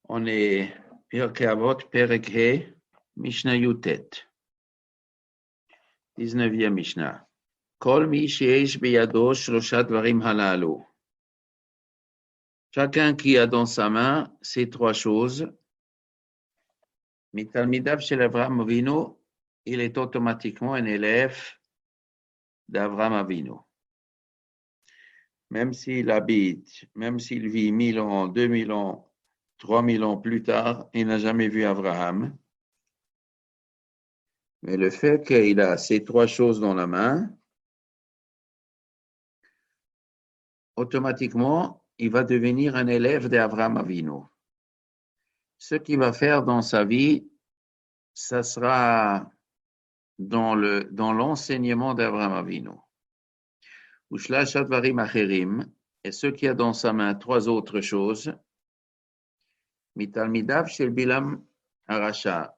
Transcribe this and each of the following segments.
On est Pirkei Avot, Perek He, Mishnah Yutet, 19e Mishnah. Kol mi sheyesh biyado shlosha dvarim halalu. Chacun qui a dans sa main ces trois choses, Mitalmidav shel Avraham Avinu, il est automatiquement un élève d'Avraham Avinu. Même s'il habite, même s'il vit 1000 ans, 2000 ans, 3000 ans plus tard, il n'a jamais vu Abraham. Mais le fait qu'il a ces trois choses dans la main, automatiquement, il va devenir un élève d'Avraham Avinu. Ce qu'il va faire dans sa vie, ça sera dans l'enseignement d'Avraham Avinu. Ushlashat varim acherim, et ce qui a dans sa main trois autres choses, mitalmidav shel Bilam Arasha,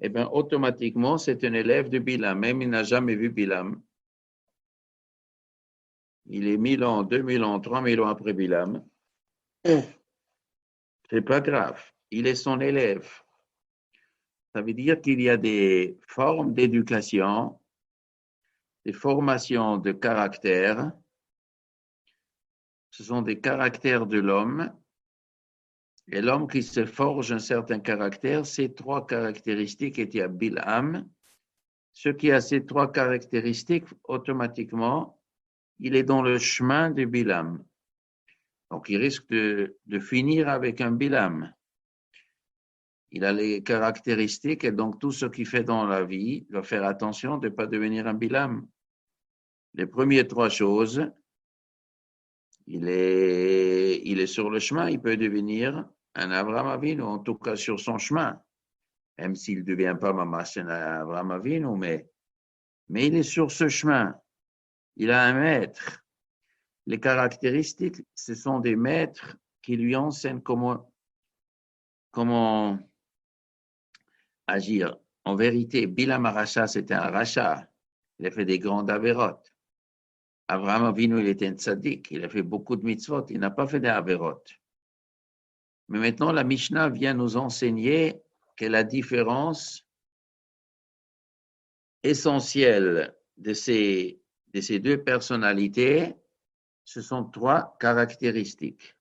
eh bien, automatiquement, c'est un élève de Bilam, même il n'a jamais vu Bilam. Il est 1000 ans, 2000 ans, 3000 ans après Bilam. C'est pas grave. Il est son élève. Ça veut dire qu'il y a des formes d'éducation, des formations de caractère. Ce sont des caractères de l'homme. Et l'homme qui se forge un certain caractère, ces trois caractéristiques étaient à Bilam. Ce qui a ces trois caractéristiques, automatiquement, il est dans le chemin de Bilam. Donc, il risque de finir avec un Bilam. Il a les caractéristiques et donc tout ce qu'il fait dans la vie, il doit faire attention de ne pas devenir un Bilam. Les premières trois choses, il est sur le chemin, il peut devenir un Avraham Avinu, en tout cas sur son chemin. Même s'il ne devient pas Mamash un Avraham Avinu, mais il est sur ce chemin. Il a un maître. Les caractéristiques, ce sont des maîtres qui lui enseignent comment agir. En vérité, Bilam Aracha, c'était un Racha. Il a fait des grandes avérotes. Avraham Avinu, il était un tzaddik. Il a fait beaucoup de mitzvot. Il n'a pas fait des avérotes. Mais maintenant, la Mishnah vient nous enseigner que la différence essentielle de ces deux personnalités, ce sont trois caractéristiques.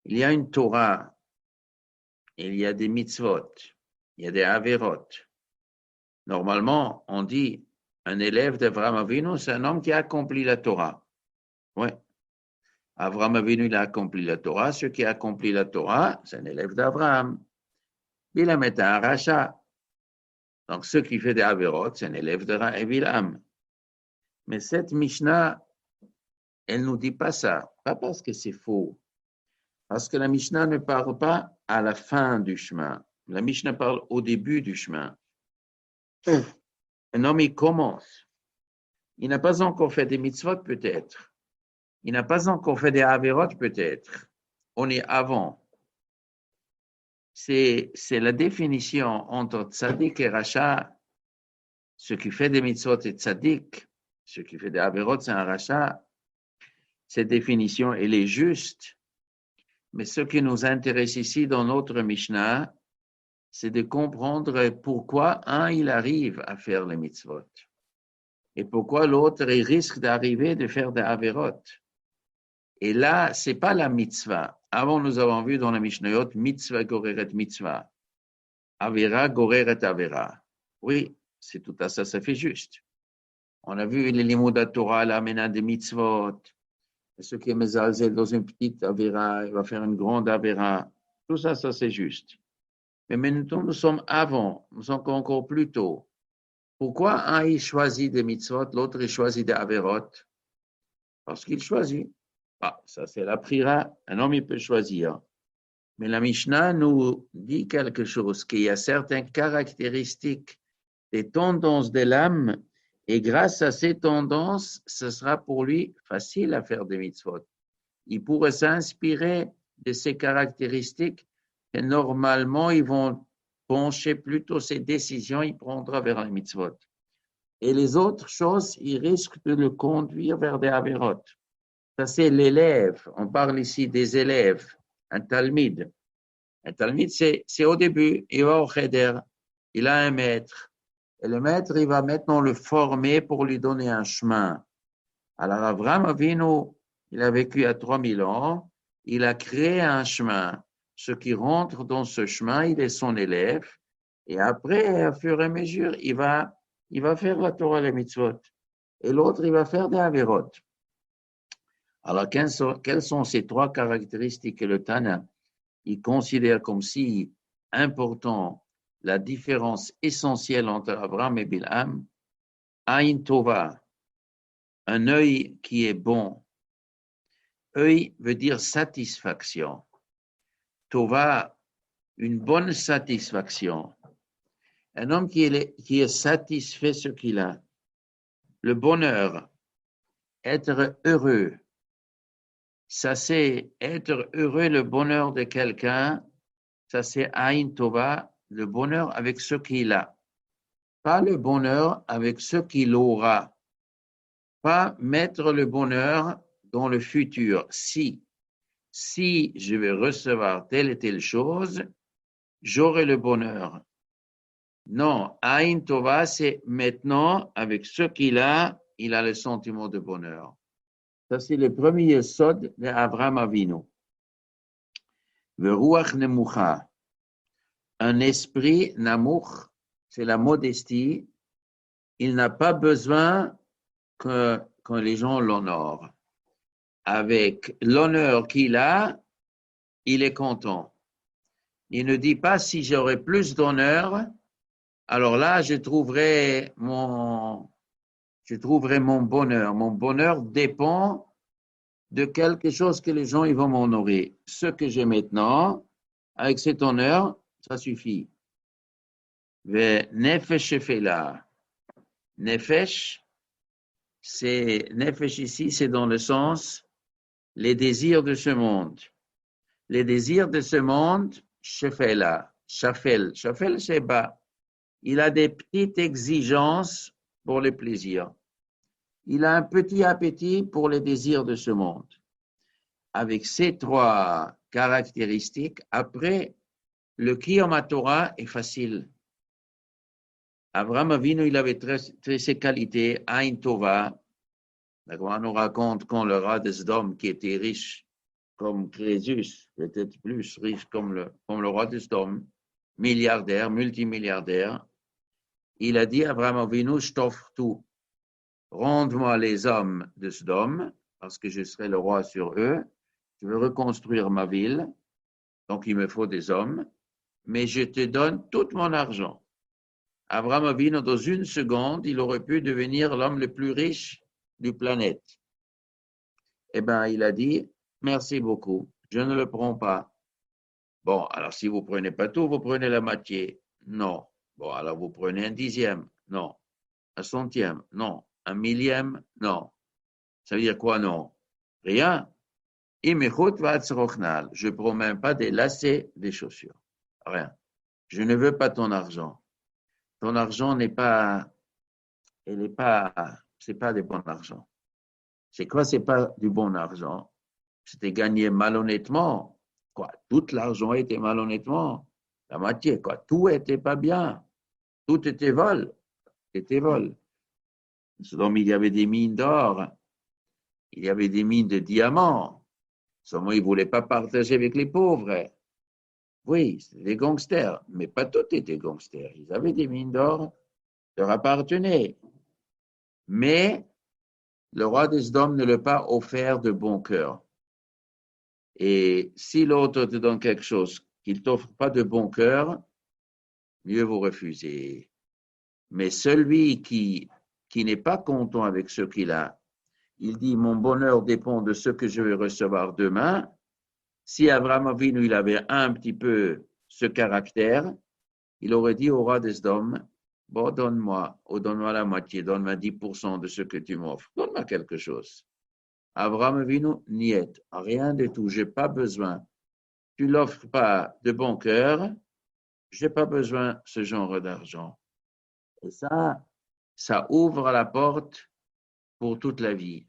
Il y a une Torah, il y a des mitzvot, il y a des averot. Normalement, on dit un élève d'Avraham Avinu, c'est un homme qui a accompli la Torah. Oui. Avraham Avinu, il a accompli la Torah. Ceux qui a accompli la Torah, c'est un élève d'Avraham. Bilam est un Racha. Donc, ceux qui fait des averot, c'est un élève de Bilam. Mais cette Mishnah, elle ne nous dit pas ça. Pas parce que c'est faux. Parce que la Mishnah ne parle pas à la fin du chemin. La Mishnah parle au début du chemin. Un homme, il commence. Il n'a pas encore fait des mitzvot, peut-être. Il n'a pas encore fait des averot, peut-être. On est avant. C'est la définition entre tzaddik et racha. Ce qui fait des mitzvot est tzaddik. Ce qui fait des averot, c'est un racha. Cette définition, elle est juste. Mais ce qui nous intéresse ici dans notre Mishnah, c'est de comprendre pourquoi un, il arrive à faire les mitzvot. Et pourquoi l'autre, il risque d'arriver de faire des averot. Et là, c'est pas la mitzvah. Avant, nous avons vu dans la Mishnayot, mitzvah goreret mitzvah. Avera goreret avera. Oui, c'est tout à ça, ça fait juste. On a vu les limoudat Torah, l'amena des mitzvot. Ce qui est mezalzel dans une petite avera, il va faire une grande avera. Tout ça, ça c'est juste. Mais maintenant, nous sommes avant, nous sommes encore plus tôt. Pourquoi un, il choisit des mitzvot, l'autre, il choisit des averot? Parce qu'il choisit. Ah, ça c'est la prira, un homme, il peut choisir. Mais la Mishnah nous dit quelque chose, qu'il y a certaines caractéristiques des tendances de l'âme, et grâce à ces tendances, ce sera pour lui facile à faire des mitzvot. Il pourrait s'inspirer de ces caractéristiques et normalement, ils vont pencher plutôt ses décisions, il prendra vers les mitzvot. Et les autres choses, ils risquent de le conduire vers des averot. Ça, c'est l'élève. On parle ici des élèves, un talmid. Un talmid, c'est au début, il va au cheder, il a un maître. Et le maître, il va maintenant le former pour lui donner un chemin. Alors, Abraham Avinu, il a vécu à 3000 ans, il a créé un chemin. Ce qui rentre dans ce chemin, il est son élève. Et après, au fur et à mesure, il va faire la Torah et les mitzvot. Et l'autre, il va faire des averot. Alors, quelles sont ces trois caractéristiques que le Tana, il considère comme si important la différence essentielle entre Abraham et Bilham? Aïn Tova, un œil qui est bon. Œil veut dire satisfaction. Tova, une bonne satisfaction. Un homme qui est satisfait ce qu'il a. Le bonheur, être heureux. Ça, c'est être heureux, le bonheur de quelqu'un. Ça, c'est Aïn Tova, le bonheur avec ce qu'il a. Pas le bonheur avec ce qu'il aura. Pas mettre le bonheur dans le futur. Si je vais recevoir telle et telle chose, j'aurai le bonheur. Non, Aïn Tova, c'est maintenant, avec ce qu'il a, il a le sentiment de bonheur. Ça, c'est le premier sod d'Abraham Avinu. Veruach nemucha, un esprit namuch, c'est la modestie. Il n'a pas besoin que les gens l'honorent. Avec l'honneur qu'il a, il est content. Il ne dit pas si j'aurais plus d'honneur, alors là, je trouverai mon bonheur. Mon bonheur dépend de quelque chose que les gens ils vont m'honorer. Ce que j'ai maintenant, avec cet honneur, ça suffit. Nefesh Shefela. Nefesh, Nefesh ici, c'est dans le sens les désirs de ce monde. Les désirs de ce monde, Shefela, Shafel, c'est bas. Il a des petites exigences pour les plaisirs. Il a un petit appétit pour les désirs de ce monde. Avec ces trois caractéristiques, après, le Kiyom Torah est facile. Abraham Avinu, il avait ces qualités, Aïn Tova. On nous raconte quand le roi de Sodome, qui était riche comme Crésus, peut-être plus riche comme le roi de Sodome, milliardaire, multimilliardaire, il a dit à Abraham Avinu, je t'offre tout. Rende-moi les hommes de Sodome, parce que je serai le roi sur eux. Je veux reconstruire ma ville, donc il me faut des hommes, mais je te donne tout mon argent. Abraham Avinu, dans une seconde, il aurait pu devenir l'homme le plus riche du planète. Eh bien, il a dit, merci beaucoup, je ne le prends pas. Bon, alors si vous ne prenez pas tout, vous prenez la moitié. Non. Bon, alors vous prenez un dixième. Non. Un centième. Non. Un millième. Non. Ça veut dire quoi, non? Rien. Je ne prends même pas des lacets des chaussures. Rien. Je ne veux pas ton argent. Ton argent c'est pas du bon argent. C'est quoi, c'est pas du bon argent? C'était gagné malhonnêtement. Quoi? Tout l'argent était malhonnêtement. La moitié, quoi. Tout était pas bien. Tout était vol. C'était vol. Donc, il y avait des mines d'or. Il y avait des mines de diamants. Seulement, ils ne voulaient pas partager avec les pauvres. Oui, c'était des gangsters. Mais pas tous étaient gangsters. Ils avaient des mines d'or, leur appartenaient. Mais le roi des Sodome ne l'a pas offert de bon cœur. Et si l'autre te donne quelque chose qu'il ne t'offre pas de bon cœur, mieux vous refuser. Mais celui qui n'est pas content avec ce qu'il a, il dit, mon bonheur dépend de ce que je vais recevoir demain. Si Abraham Avinu, il avait un petit peu ce caractère, il aurait dit au roi des Sodome, bon, donne-moi la moitié, donne-moi 10% de ce que tu m'offres, donne-moi quelque chose. Abraham Avinu, niet, rien du tout, j'ai pas besoin. Tu l'offres pas de bon cœur, j'ai pas besoin de ce genre d'argent. Et ça ouvre la porte pour toute la vie,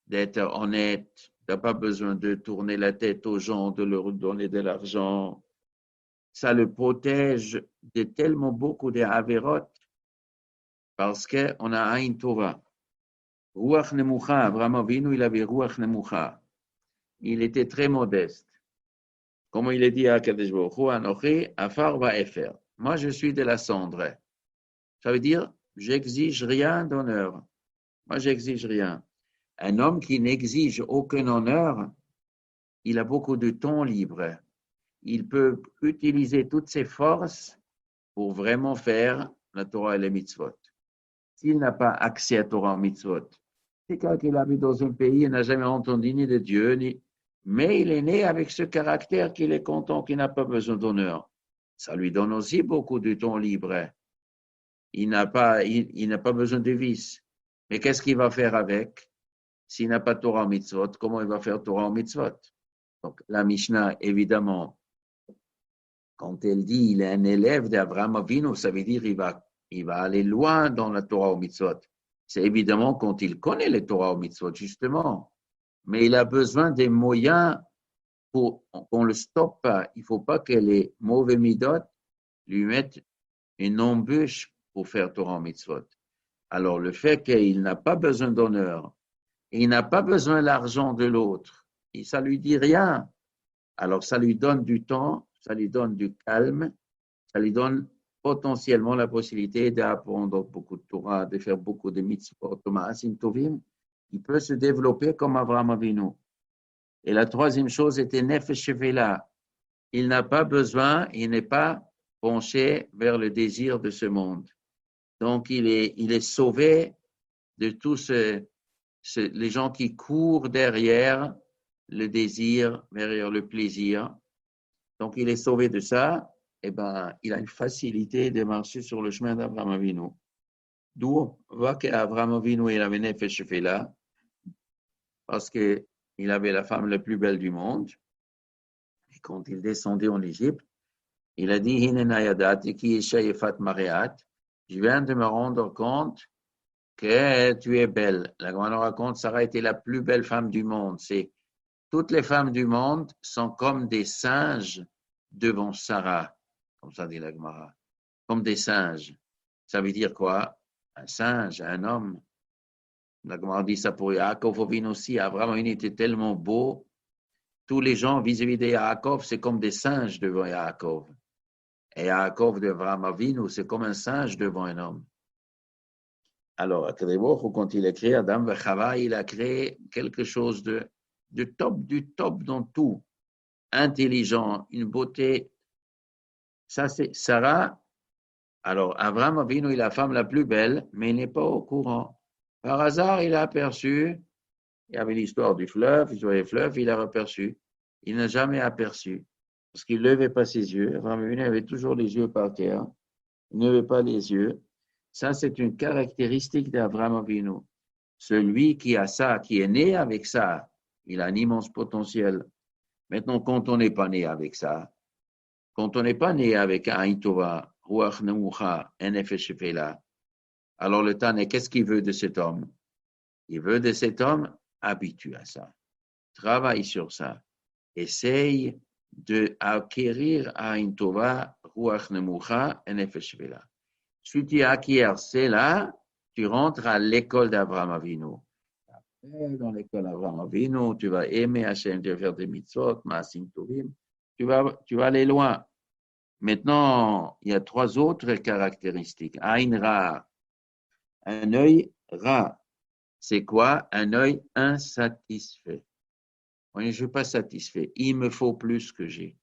d'être honnête, tu n'as pas besoin de tourner la tête aux gens, de leur donner de l'argent. ça le protège de tellement beaucoup de Averot parce qu'on a Aïn Tova. Ruach Nemucha, Avraham Avinu, il avait Ruach Nemucha. Il était très modeste. Comme il est dit à Kadesh Baruch Hu, Anochi, Afar va Efer. Moi, je suis de la cendre. Ça veut dire, j'exige rien d'honneur. Moi, j'exige rien. Un homme qui n'exige aucun honneur, il a beaucoup de temps libre. Il peut utiliser toutes ses forces pour vraiment faire la Torah et les mitzvot. S'il n'a pas accès à Torah et mitzvot, c'est quand il habite dans un pays, il n'a jamais entendu ni de Dieu, mais il est né avec ce caractère qu'il est content, qu'il n'a pas besoin d'honneur. Ça lui donne aussi beaucoup de temps libre. Il n'a pas besoin de vices. Mais qu'est-ce qu'il va faire avec? S'il n'a pas Torah mitzvot, comment il va faire Torah mitzvot? Donc, la Mishnah, évidemment, quand elle dit il est un élève d'Abraham Avinu, ça veut dire il va aller loin dans la Torah mitzvot. C'est évidemment quand il connaît les Torah mitzvot, justement. Mais il a besoin des moyens pour qu'on le stoppe pas. Il ne faut pas que les mauvais midot lui mettent une embûche pour faire Torah mitzvot. Alors, le fait qu'il n'a pas besoin d'honneur, il n'a pas besoin de l'argent de l'autre, et ça lui dit rien. Alors, ça lui donne du temps, ça lui donne du calme, ça lui donne potentiellement la possibilité d'apprendre beaucoup de Torah, de faire beaucoup de mitzvot, Ma'asim Tovim. Il peut se développer comme Avraham Avinu. Et la troisième chose était Nefesh Shevela. Il n'a pas besoin, il n'est pas penché vers le désir de ce monde. Donc, il est sauvé de tous les gens qui courent derrière le désir, derrière le plaisir. Donc, il est sauvé de ça. Eh ben, il a une facilité de marcher sur le chemin d'Abraham Avinu. D'où on voit qu'Abraham Avinu, il avait Nefesh Shevela, parce qu'il avait la femme la plus belle du monde. Et quand il descendait en Égypte, il a dit, je viens de me rendre compte que tu es belle. La Gemara raconte, Sarah était la plus belle femme du monde. Toutes les femmes du monde sont comme des singes devant Sarah, comme ça dit la Gemara. Comme des singes. Ça veut dire quoi? Un singe, un homme. La Gemara dit ça pour Yaakov Ovin aussi. Abraham était tellement beau. Tous les gens vis-à-vis de Yaakov, c'est comme des singes devant Yaakov. Et Yaakov de Abraham Avinu, c'est comme un singe devant un homme. Alors, quand il a créé Adam et Chava, il a créé quelque chose de du top dans tout. Intelligent, une beauté. Ça, c'est Sarah. Alors, Abraham Avinu est la femme la plus belle, mais il n'est pas au courant. Par hasard, il a aperçu, il y avait l'histoire du fleuve, il voyait le fleuve, il a aperçu. Il n'a jamais aperçu, parce qu'il ne levait pas ses yeux. Abraham Avinu avait toujours les yeux par terre. Il ne levait pas les yeux. Ça, c'est une caractéristique d'Abraham Avinu. Celui qui a ça, qui est né avec ça, il a un immense potentiel. Maintenant, quand on n'est pas né avec ça, quand on n'est pas né avec Aïn Tova, Ruach Nemucha, Nefesh Shevela, alors le Tane, qu'est-ce qu'il veut de cet homme? Il veut de cet homme habitué à ça. Travaille sur ça. Essaye d'acquérir Aïn Tova, Ruach Nemucha, Nefesh Shevela. Si tu acquiers cela, tu rentres à l'école d'Abraham Avinu. Dans l'école d'Abraham Avinu, tu vas aimer Hachem, tu vas faire des mitzvot, Maasim Tovim, tu vas aller loin. Maintenant, il y a trois autres caractéristiques. Aïn Ra, un œil Ra. C'est quoi? Un œil insatisfait. Je ne suis pas satisfait. Il me faut plus que j'ai.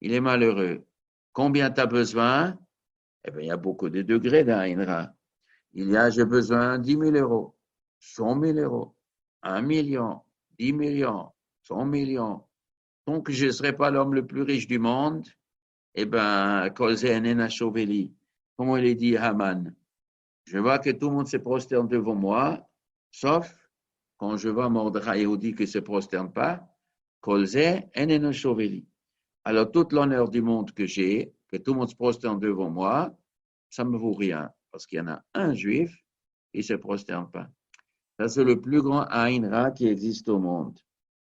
Il est malheureux. Combien tu as besoin? Eh bien, il y a beaucoup de degrés d'Aïn Ra. J'ai besoin de 10 000 euros, 100 000 euros, 1 million, 10 millions, 100 millions. Tant que je ne serai pas l'homme le plus riche du monde, eh bien, comment il est dit Haman, je vois que tout le monde se prosterne devant moi, sauf quand je vois Mordechai Yehudi qui ne se prosterne pas, alors tout l'honneur du monde que j'ai, que tout le monde se prosterne devant moi, ça ne me vaut rien, parce qu'il y en a un juif qui ne se prosterne pas. Ça, c'est le plus grand Aïn Ra qui existe au monde.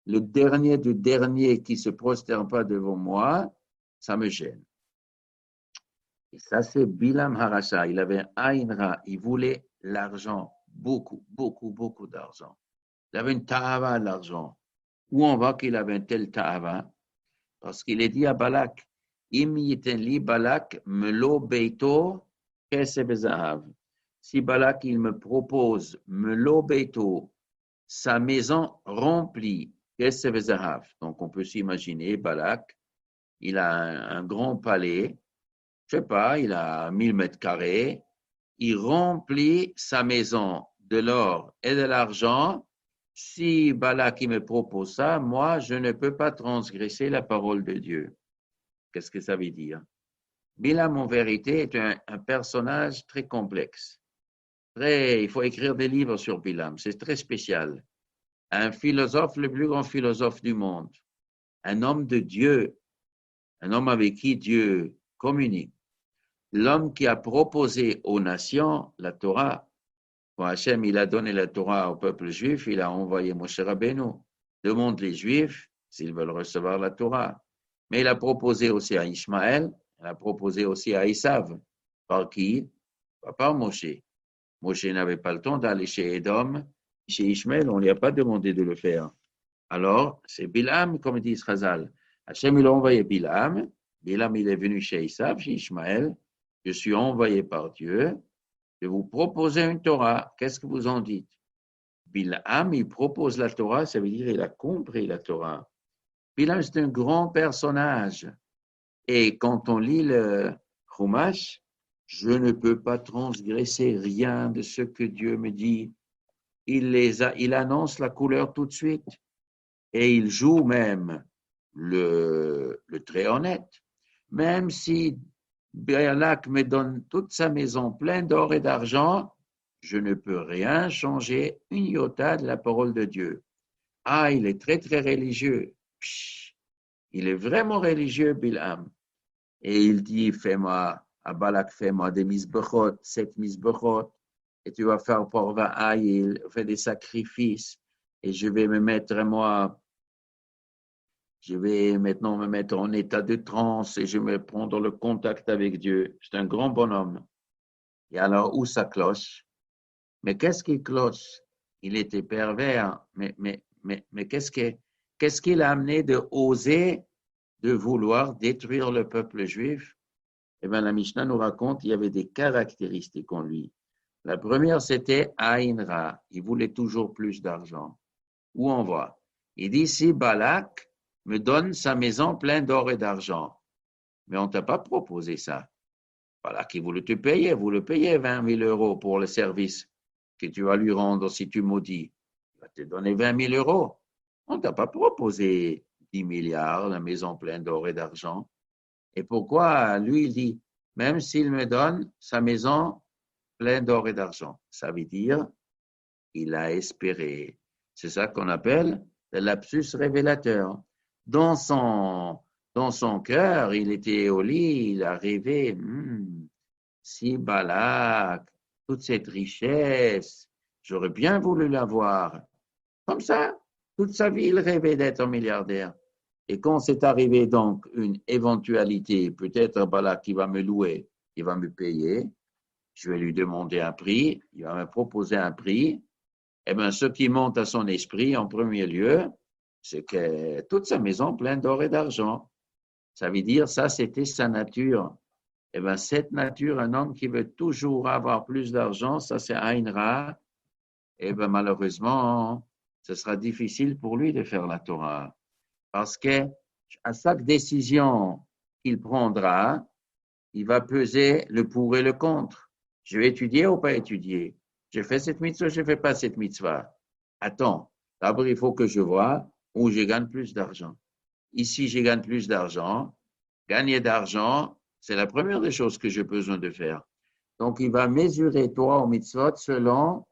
Le dernier du dernier qui ne se prosterne pas devant moi, ça me gêne. Et ça, c'est Bilam Harasha. Il avait Aïn Ra. Il voulait l'argent. Beaucoup, beaucoup, beaucoup d'argent. Il avait une ta'ava à l'argent. Où on voit qu'il avait un tel ta'ava? Parce qu'il est dit à Balak, Im yiten li Balak melo beito kesef zahav. Si Balak, il me propose melo beito, sa maison remplie, kesef zahav. Donc, on peut s'imaginer, Balak, il a un grand palais, je sais pas, il a 1000 mètres carrés, il remplit sa maison de l'or et de l'argent. Si Balak me propose ça, moi, je ne peux pas transgresser la parole de Dieu. Qu'est-ce que ça veut dire? Bilam, en vérité, est un personnage très complexe. Il faut écrire des livres sur Bilam, c'est très spécial. Un philosophe, le plus grand philosophe du monde. Un homme de Dieu, un homme avec qui Dieu communique. L'homme qui a proposé aux nations la Torah. Quand Hachem il a donné la Torah au peuple juif, il a envoyé Moshe Rabbeinu. Demande les Juifs s'ils veulent recevoir la Torah. Mais il a proposé aussi à Ishmaël, il a proposé aussi à Esav. Par qui? Pas par Moshe. Moshe n'avait pas le temps d'aller chez Édom. Chez Ishmaël, on ne lui a pas demandé de le faire. Alors, c'est Bilam, comme dit Chazal. Hachem, il a envoyé Bilam. Bilam, il est venu chez Esav, chez Ishmaël. Je suis envoyé par Dieu. Je vous propose une Torah. Qu'est-ce que vous en dites? Bilam, il propose la Torah, ça veut dire qu'il a compris la Torah. Bilam, c'est un grand personnage. Et quand on lit le Chumash, je ne peux pas transgresser rien de ce que Dieu me dit. Il annonce la couleur tout de suite. Et il joue même le très honnête. Même si Balak me donne toute sa maison pleine d'or et d'argent, je ne peux rien changer une iota de la parole de Dieu. Ah, il est très, très religieux. Il est vraiment religieux, Bilam. Et il dit, fais-moi, à Balak, fais-moi des misbechot, 7 misbechot, et tu vas faire pour Va'aïl, fais des sacrifices, et je vais maintenant me mettre en état de transe et je vais prendre le contact avec Dieu. C'est un grand bonhomme. Et alors, où ça cloche? Mais qu'est-ce qui cloche? Il était pervers. Mais qu'est-ce qu'il a amené de oser, de vouloir détruire le peuple juif? Eh bien, la Mishnah nous raconte qu'il y avait des caractéristiques en lui. La première, c'était Aïn Ra. Il voulait toujours plus d'argent. Où on voit? Il dit, si Balak me donne sa maison pleine d'or et d'argent. Mais on ne t'a pas proposé ça. Voilà, qui voulait te payer, vous le payez 20 000 euros pour le service que tu vas lui rendre si tu maudis. Il va te donner 20 000 euros. On ne t'a pas proposé 10 milliards, la maison pleine d'or et d'argent. Et pourquoi lui, il dit, même s'il me donne sa maison pleine d'or et d'argent, ça veut dire il a espéré. C'est ça qu'on appelle le lapsus révélateur. Dans son cœur, il était au lit, il a rêvé, si Balak, toute cette richesse, j'aurais bien voulu l'avoir. Comme ça, toute sa vie, il rêvait d'être un milliardaire. Et quand c'est arrivé donc une éventualité, peut-être Balak qui va me louer, il va me payer, je vais lui demander un prix, il va me proposer un prix, eh bien, ce qui monte à son esprit en premier lieu, c'est que toute sa maison pleine d'or et d'argent. Ça veut dire, ça, c'était sa nature. Eh bien, cette nature, un homme qui veut toujours avoir plus d'argent, ça, c'est Aïn Ra. Eh bien, malheureusement, ce sera difficile pour lui de faire la Torah. Parce que à chaque décision qu'il prendra, il va peser le pour et le contre. Je vais étudier ou pas étudier? Je fais cette mitzvah, je ne fais pas cette mitzvah. Attends, d'abord, il faut que je vois où je gagne plus d'argent. Ici, je gagne plus d'argent. Gagner d'argent, c'est la première des choses que j'ai besoin de faire. Donc, il va mesurer toi au mitzvot selon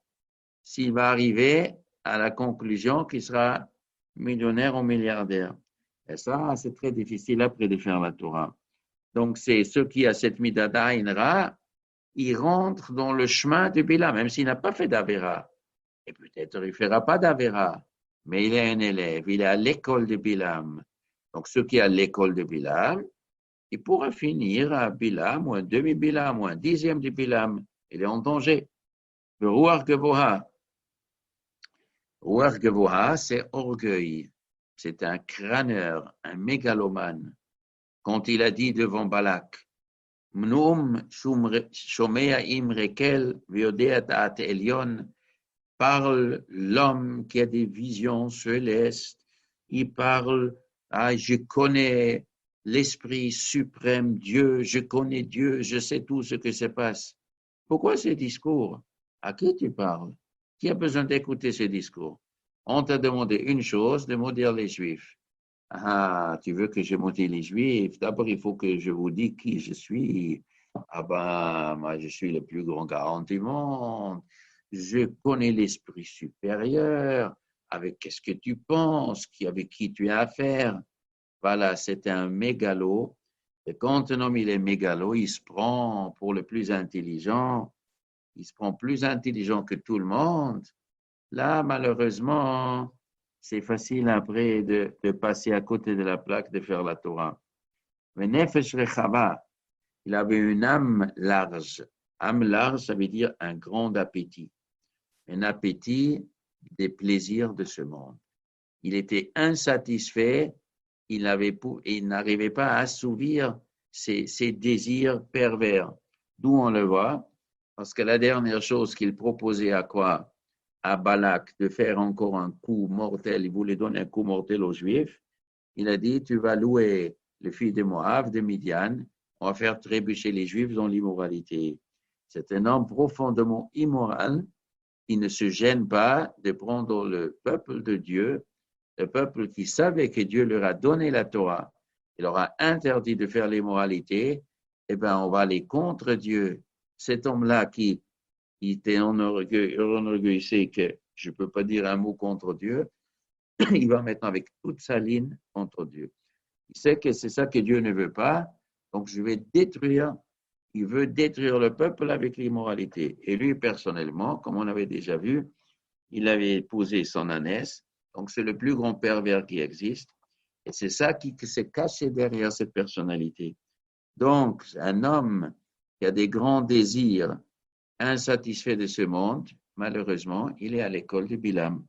s'il va arriver à la conclusion qu'il sera millionnaire ou milliardaire. Et ça, c'est très difficile après de faire la Torah. Donc, c'est ceux qui ont cette midada Aïn-Ra, il rentre dans le chemin de Bilam, même s'il n'a pas fait d'Avera. Et peut-être il ne fera pas d'Avera, mais il est un élève, il est à l'école de Bilam. Donc, ceux qui sont à l'école de Bilam, il pourra finir à Bilam, ou un demi-Bilam, ou un dixième du Bilam. Il est en danger. Le Ruach Geboha. Ruach Geboha, c'est orgueil. C'est un crâneur, un mégalomane. Quand il a dit devant Balak, Mnoum Shomea Imrekel, Veodea Ta'at Elion, parle l'homme qui a des visions célestes. Il parle, je connais l'Esprit suprême, Dieu, je connais Dieu, je sais tout ce que se passe. Pourquoi ces discours? À qui tu parles? Qui a besoin d'écouter ces discours? On t'a demandé une chose, de maudire les Juifs. Ah, tu veux que je maudisse les Juifs? D'abord, il faut que je vous dise qui je suis. Ah ben, moi, je suis le plus grand garant du monde. Je connais l'esprit supérieur. Avec qu'est-ce que tu penses? Avec qui tu as affaire? Voilà, c'est un mégalo. Et quand un homme il est mégalo, il se prend pour le plus intelligent. Il se prend plus intelligent que tout le monde. Là, malheureusement, c'est facile après de passer à côté de la plaque, de faire la Torah. Mais Nefesh Rechava, il avait une âme large. Âme large, ça veut dire un grand appétit. Un appétit des plaisirs de ce monde. Il était insatisfait, il n'arrivait pas à assouvir ses désirs pervers. D'où on le voit, parce que la dernière chose qu'il proposait à quoi? À Balak de faire encore un coup mortel, il voulait donner un coup mortel aux Juifs. Il a dit, tu vas louer le fils de Moab, de Midian, on va faire trébucher les Juifs dans l'immoralité. C'est un homme profondément immoral qui ne se gêne pas de prendre le peuple de Dieu, le peuple qui savait que Dieu leur a donné la Torah, il leur a interdit de faire l'immoralité, eh bien, on va aller contre Dieu. Cet homme-là qui était enorgueillissé que je ne peux pas dire un mot contre Dieu, il va maintenant avec toute sa ligne contre Dieu. Il sait que c'est ça que Dieu ne veut pas, donc je vais détruire. Il veut détruire le peuple avec l'immoralité. Et lui, personnellement, comme on avait déjà vu, il avait épousé son ânesse, donc c'est le plus grand pervers qui existe. Et c'est ça qui s'est caché derrière cette personnalité. Donc, un homme qui a des grands désirs, insatisfait de ce monde, malheureusement, il est à l'école de Bilam.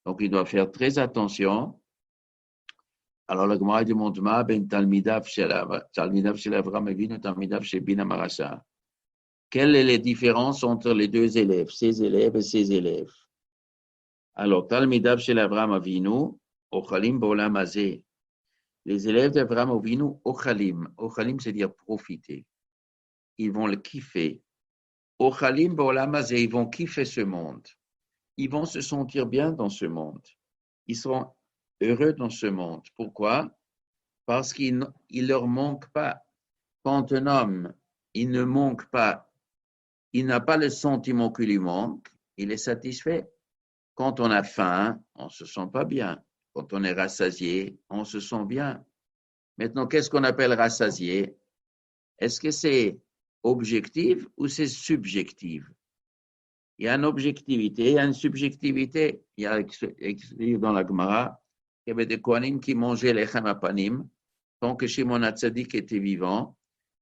Donc, il doit faire très attention. Alors, le Gemara demande ma ben talmidav shel Avraham Avinu, talmidav shel Bina Marasha. Quelle est la différence entre les deux élèves, ses élèves et ses élèves? Alors, talmidav shel Avraham Avinu, ochalim bo'olam hazeh. Les élèves d'Avraham Avinu, ochalim. Ochalim, c'est-à-dire profiter. Ils vont le kiffer. Ochalim bo'olam hazeh, ils vont kiffer ce monde. Ils vont se sentir bien dans ce monde. Ils seront heureux dans ce monde. Pourquoi? Parce qu'il ne leur manque pas. Quand un homme, il ne manque pas, il n'a pas le sentiment qu'il lui manque, il est satisfait. Quand on a faim, on ne se sent pas bien. Quand on est rassasié, on se sent bien. Maintenant, qu'est-ce qu'on appelle rassasié? Est-ce que c'est objectif ou c'est subjectif? Il y a une objectivité, il y a une subjectivité. Il y a écrit dans la Gemara qu'il y avait des Kohanim qui mangeaient lechem apanim tant que Shimon HaTzadik était vivant.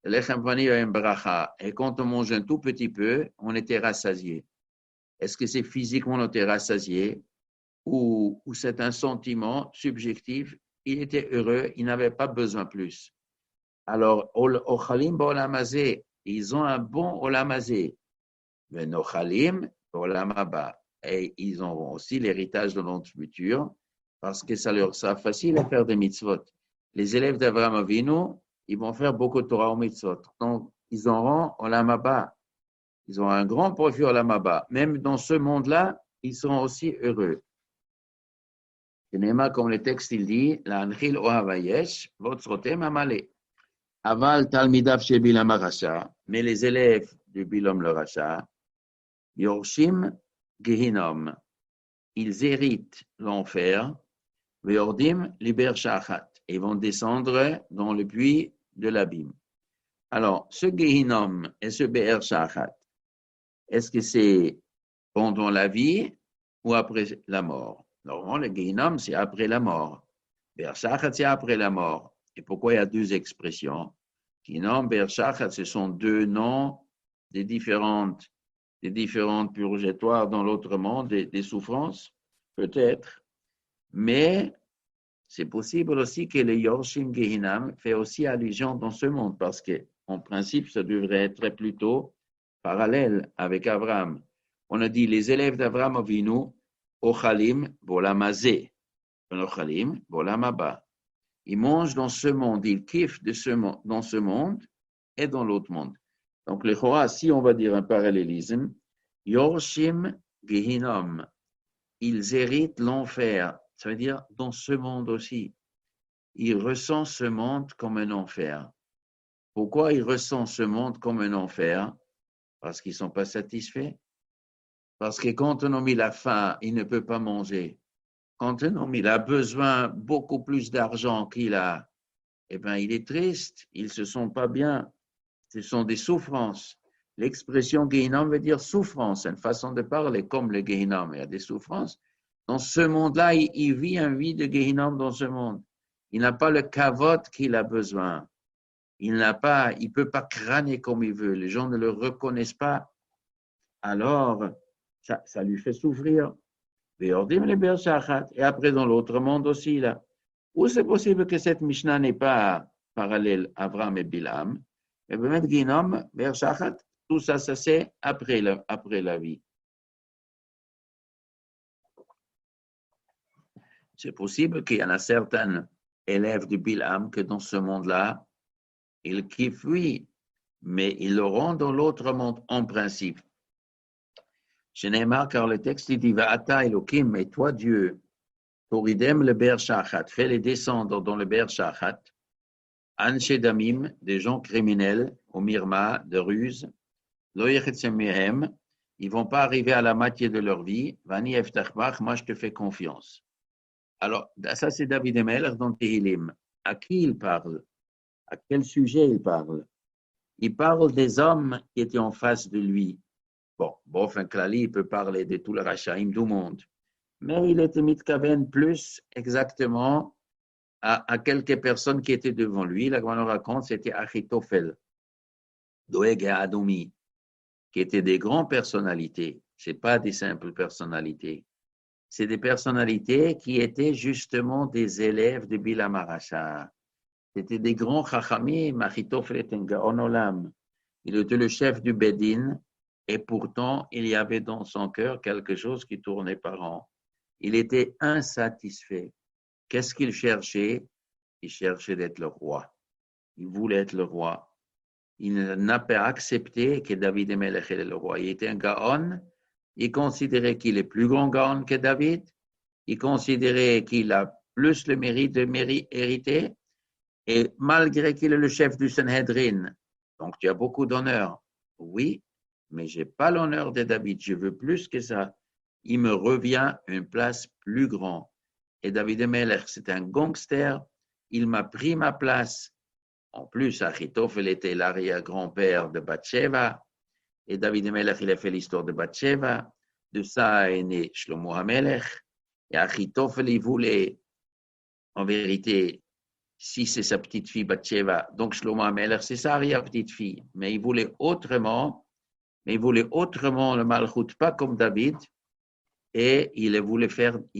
Lechem apanim avait une bracha. Et quand on mange un tout petit peu, on était rassasié. Est-ce que c'est physiquement on était rassasié ou c'est un sentiment subjectif? Il était heureux, il n'avait pas besoin plus. Alors, Ochalim ba'olam hazeh, ils ont un bon olam hazeh. Venochalim ba'olam haba. Et ils auront aussi l'héritage de notre futur parce que ça leur sera facile à faire des mitzvot. Les élèves d'Avraham Avinu, ils vont faire beaucoup de Torah aux mitzvot. Donc, ils auront olam haba. Ils ont un grand profit olam haba. Même dans ce monde-là, ils seront aussi heureux. Comme le texte il dit, l'anchil ohavayesh, votzrotem amale. Aval talmidav shel Bilam Rasha, mais les élèves de Bilam le Rasha, yorshim gehinom, ils héritent l'enfer, veordim liber shachat, et vont descendre dans le puits de l'abîme. Alors, ce gehinom et ce be'er shachat, est-ce que c'est pendant la vie ou après la mort? Normalement, le gehinom, c'est après la mort. Be'er shachat, c'est après la mort. Et pourquoi il y a deux expressions? Ginom, Bershachat, ce sont deux noms des différentes purgatoires dans l'autre monde, des souffrances, peut-être. Mais c'est possible aussi que le Yorshim Gehinam fait aussi allusion dans ce monde, parce qu'en principe, ça devrait être plutôt parallèle avec Abraham. On a dit les élèves d'Abraham Avinu, Ochalim, Bolamazé, Ochalim, Bolamaba. Ils mangent dans ce monde, ils kiffent dans ce monde et dans l'autre monde. Donc, le Chora, si on va dire un parallélisme, Yorshim Gehinam, ils héritent l'enfer. Ça veut dire dans ce monde aussi. Ils ressentent ce monde comme un enfer. Pourquoi ils ressentent ce monde comme un enfer? Parce qu'ils ne sont pas satisfaits. Parce que quand un homme il a faim, il ne peut pas manger. Quand un homme il a besoin beaucoup plus d'argent qu'il a, eh bien, il est triste, il ne se sent pas bien. Ce sont des souffrances. L'expression Gehinam veut dire souffrance, c'est une façon de parler, comme le Gehinam, il y a des souffrances. Dans ce monde-là, il vit un vie de Gehinam dans ce monde. Il n'a pas le kavod qu'il a besoin. Il ne peut pas crâner comme il veut. Les gens ne le reconnaissent pas. Alors, ça lui fait souffrir. Et après, dans l'autre monde aussi, là. Ou c'est possible que cette Mishnah n'est pas parallèle à Avram et Bilam. Mais mettre Ginom, Bershachat, tout ça, c'est après la vie. C'est possible qu'il y en a certains élèves de Bilam que dans ce monde-là, ils kiffent, oui, mais ils l'auront dans l'autre monde en principe. Je n'ai marre car le texte dit Va'ata Elokim, et toi Dieu, Toridem le Bershachat, fais-les descendre dans le Bershachat, Anshe Damim, des gens criminels, au Mirma, de ruse, Lo Yechetsemehem, ils ne vont pas arriver à la moitié de leur vie, Vani Eftachbach, moi je te fais confiance. Alors, ça c'est David Emeler dans Tehilim. À qui il parle? À quel sujet il parle? Il parle des hommes qui étaient en face de lui. Bon, Bofen Klali, il peut parler de tout le Rachaïm du monde. Mais il était mitkaven plus exactement à quelques personnes qui étaient devant lui. La Gemara raconte, c'était Achitophel, Doeg et Adomi, qui étaient des grandes personnalités. Ce n'est pas des simples personnalités. C'est des personnalités qui étaient justement des élèves de Bilam Aracha. C'était des grands chachamim. Achitophel était un gaon olam. Il était le chef du Bedin, et pourtant, il y avait dans son cœur quelque chose qui tournait par an. Il était insatisfait. Qu'est-ce qu'il cherchait? Il cherchait d'être le roi. Il voulait être le roi. Il n'a pas accepté que David Emelech était le roi. Il était un Gaon. Il considérait qu'il est plus grand Gaon que David. Il considérait qu'il a plus le mérite de hériter. Et malgré qu'il est le chef du Sanhedrin, donc tu as beaucoup d'honneur. Oui, mais je n'ai pas l'honneur de David. Je veux plus que ça. Il me revient une place plus grande. Et David Emelech, c'est un gangster. Il m'a pris ma place. En plus, Achitophel était l'arrière-grand-père de Bathsheba. Et David Emelech, il a fait l'histoire de Bathsheba. De ça est né Shlomo HaMelech. Et Achitophel, il voulait, en vérité, si c'est sa petite fille Bathsheba, donc Shlomo HaMelech, c'est sa arrière-petite-fille. Mais il voulait autrement le Malchut, pas comme David. Et il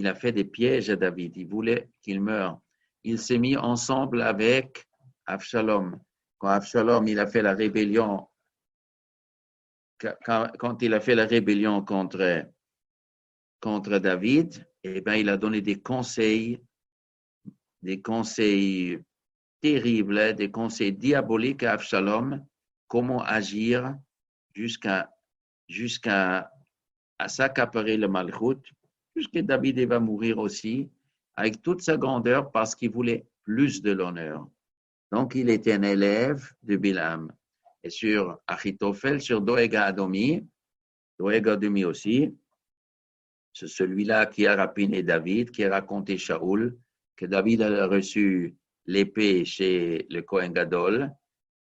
a fait des pièges à David. Il voulait qu'il meure. Il s'est mis ensemble avec Avshalom. Quand Avshalom, il a fait la rébellion, quand il a fait la rébellion contre David, eh bien, il a donné des conseils terribles, des conseils diaboliques à Avshalom, comment agir jusqu'à s'accaparer le malchut, jusqu'à David va mourir aussi, avec toute sa grandeur, parce qu'il voulait plus de l'honneur. Donc, il était un élève de Bilam. Et sur Achitophel, sur Doeg Adomi aussi, c'est celui-là qui a rapiné David, qui a raconté Shaoul, que David a reçu l'épée chez le Kohen Gadol.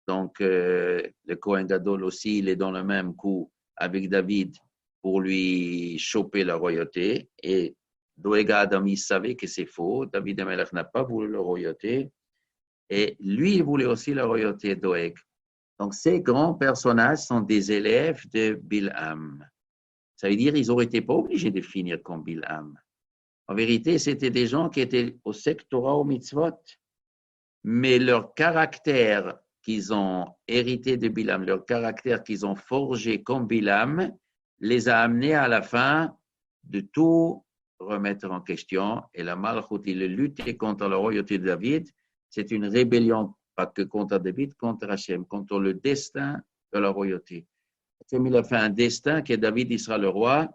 Donc, le Kohen Gadol aussi, il est dans le même coup avec David pour lui choper la royauté. Et Doeg Adomi savait que c'est faux. David Amelech n'a pas voulu la royauté. Et lui, il voulait aussi la royauté d'Oeg. Donc, ces grands personnages sont des élèves de Bilham. Ça veut dire qu'ils n'auraient été pas obligés de finir comme Bilham. En vérité, c'était des gens qui étaient au sectorat au mitzvot, mais leur caractère qu'ils ont hérité de Bilham, leur caractère qu'ils ont forgé comme Bilham, les a amenés à la fin de tout remettre en question. Et la Malchut, il a lutté contre la royauté de David. C'est une rébellion, pas que contre David, contre Hachem, contre le destin de la royauté. Hachem, il a fait un destin que David, il sera le roi,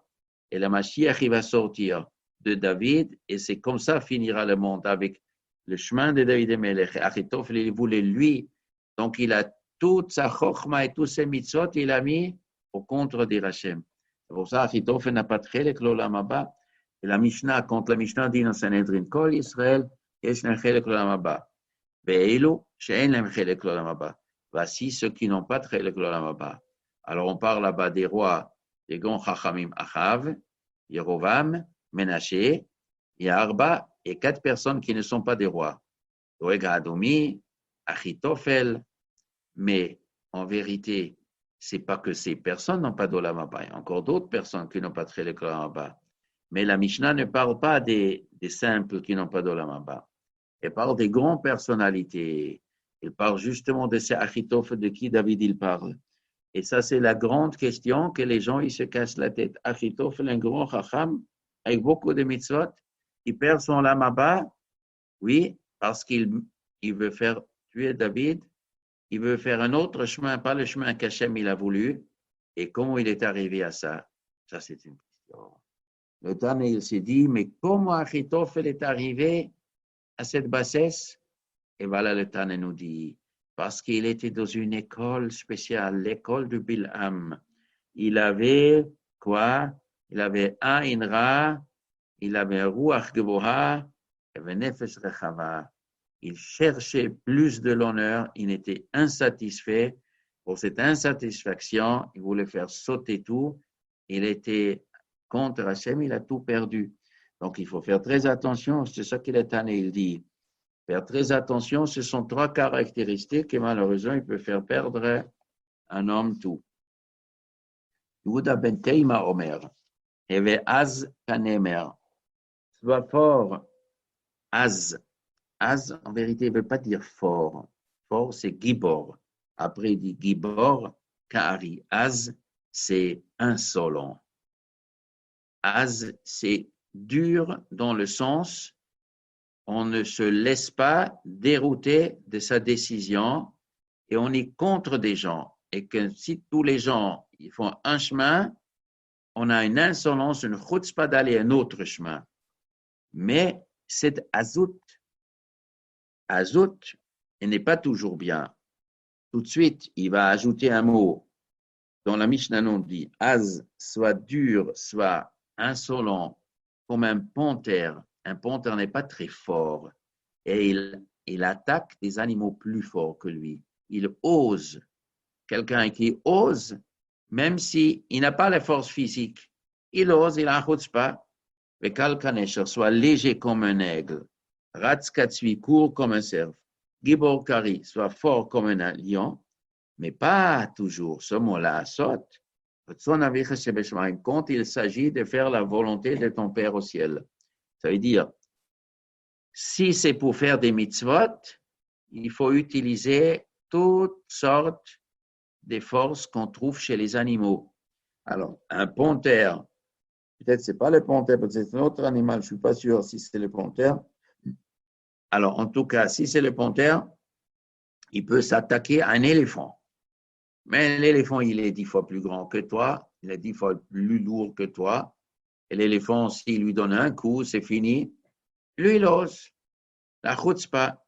et la Mashiach, il va sortir de David, et c'est comme ça finira le monde, avec le chemin de David et Melech. Achitophel, il voulait lui, donc il a toute sa chokhma et tous ses mitzvot, il a mis au contre d'Hachem. C'est pour ça Achitophel n'a pas de chelek l'olam haba. Et la Mishnah, quand la Mishnah dit dans Sanhedrin, Kol Israël, yesh lem chelek l'olam haba. Ve'elu, she'en lem chelek l'olam haba. Voici ceux qui n'ont pas de chelek l'olam haba. Alors on parle là-bas des rois, des grands Chachamim Achav, Yerovam, Menaché, Yarba, et 4 personnes qui ne sont pas des rois. Doeg Adomi, Achitophel, mais en vérité, c'est pas que ces personnes n'ont pas d'Olam Haba. Il y a encore d'autres personnes qui n'ont pas de Chelek Olam Haba. Mais la Mishnah ne parle pas des simples qui n'ont pas d'Olam Haba. Elle parle des grandes personnalités. Elle parle justement de ces Achitophel de qui David il parle. Et ça, c'est la grande question que les gens ils se cassent la tête. Achitophel, un grand chacham, avec beaucoup de mitzvot, il perd son Olam Haba, oui, parce qu'il veut faire tuer David. Il veut faire un autre chemin, pas le chemin qu'Hachem il a voulu. Et comment il est arrivé à ça? Ça, c'est une question. Le Tane, il s'est dit, mais comment Achitophel est arrivé à cette bassesse? Et voilà, le Tane nous dit, parce qu'il était dans une école spéciale, l'école de Bilham. Il avait quoi? Il avait Ain Ra, il avait Ruach Geboha, il avait Nefesh Rechava. Il cherchait plus de l'honneur, il était insatisfait. Pour cette insatisfaction, il voulait faire sauter tout. Il était contre Hachem, il a tout perdu. Donc, il faut faire très attention, c'est ça qu'il est tanné, il dit. Faire très attention, ce sont 3 caractéristiques et malheureusement, il peut faire perdre un homme tout. Yehuda ben Teima Omer, Eve Az Kanemer, sois fort, Az. Az, en vérité, ne veut pas dire fort. Fort, c'est Gibor. Après, il dit Gibor, Kari. Az, c'est insolent. Az, c'est dur dans le sens, on ne se laisse pas dérouter de sa décision et on est contre des gens. Et que si tous les gens ils font un chemin, on a une insolence, une chutzpah d'aller un autre chemin. Mais cette azout, il n'est pas toujours bien. Tout de suite, il va ajouter un mot dont la Mishnah nous dit Az, soit dur, soit insolent, comme un panthère. Un panthère n'est pas très fort et il attaque des animaux plus forts que lui. Il ose. Quelqu'un qui ose, même s'il n'a pas la force physique, il ose, il a un chutzpah. Vekal kanesher, soit léger comme un aigle. Ratzkatsui, court comme un cerf. Gibor Kari, soit fort comme un lion, mais pas toujours. Ce mot-là saute. Quand il s'agit de faire la volonté de ton Père au ciel. Ça veut dire, si c'est pour faire des mitzvot, il faut utiliser toutes sortes de forces qu'on trouve chez les animaux. Alors, un panthère, peut-être ce n'est pas le panthère, peut-être c'est un autre animal, je ne suis pas sûr si c'est le panthère. Alors, en tout cas, si c'est le panthère, il peut s'attaquer à un éléphant. Mais l'éléphant, il est 10 fois plus grand que toi, il est 10 fois plus lourd que toi. Et l'éléphant, s'il lui donne un coup, c'est fini. Lui, il ose. La chutzpah.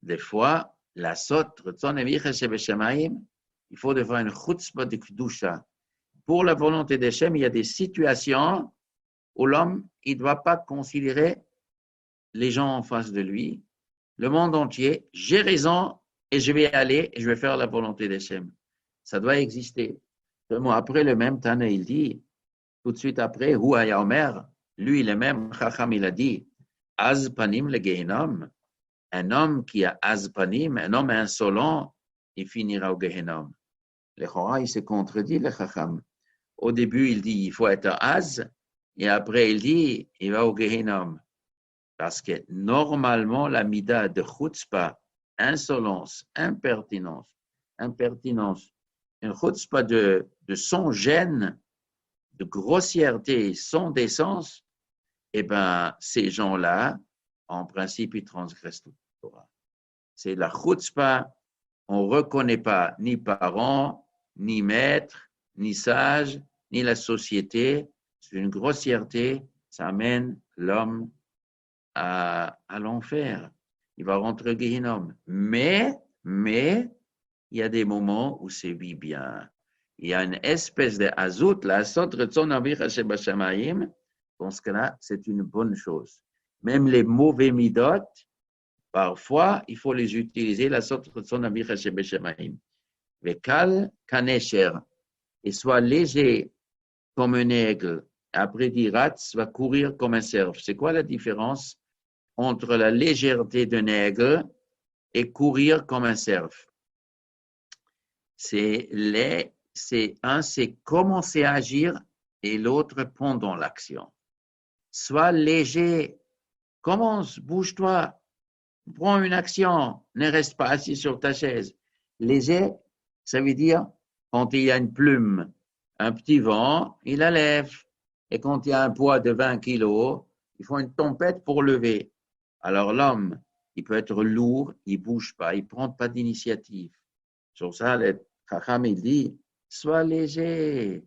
Des fois, la sotte, il faut devoir une chutzpah de kedusha. Pour la volonté d'Hachem, il y a des situations où l'homme, il ne doit pas considérer les gens en face de lui, le monde entier. J'ai raison et je vais aller et je vais faire la volonté d'Hachem. Ça doit exister. Seulement après, le même Tana, il dit, tout de suite après, Huaya Omer, lui, le même Chacham, il a dit, Az panim le Gehinnom, Un homme qui a azpanim, un homme insolent, il finira au Gehenom. Le Chora, il se contredit, le Chacham. Au début, il dit il faut être az, et après, il dit il va au Gehenom. Parce que normalement, la mida de chutzpah, insolence, impertinence, une chutzpah de son gêne, de grossièreté, sans décence, eh bien, ces gens-là, en principe, ils transgressent tout le Torah. C'est la chutzpah, on ne reconnaît pas ni parents, ni maîtres, ni sages, ni la société. C'est une grossièreté, ça amène l'homme à l'enfer. Il va rentrer au Gehinnom. Mais, il y a des moments où c'est bien. Il y a une espèce de azout, la sotretzon avicha shebashamayim. Dans ce cas-là, c'est une bonne chose. Même les mauvais midot, parfois, il faut les utiliser, la sotretzon avicha shebashamayim. Vekal kanesher, et soit léger comme un aigle. Après, Diratz va courir comme un cerf. C'est quoi la différence entre la légèreté d'un aigle et courir comme un cerf? C'est commencer à agir et l'autre pendant l'action. Sois léger, commence, bouge-toi, prends une action, ne reste pas assis sur ta chaise. Léger, ça veut dire quand il y a une plume, un petit vent, il la lève. Et quand il y a un poids de 20 kilos, il faut une tempête pour lever. Alors l'homme, il peut être lourd, il ne bouge pas, il ne prend pas d'initiative. Sur ça, le Chacham, il dit, sois léger,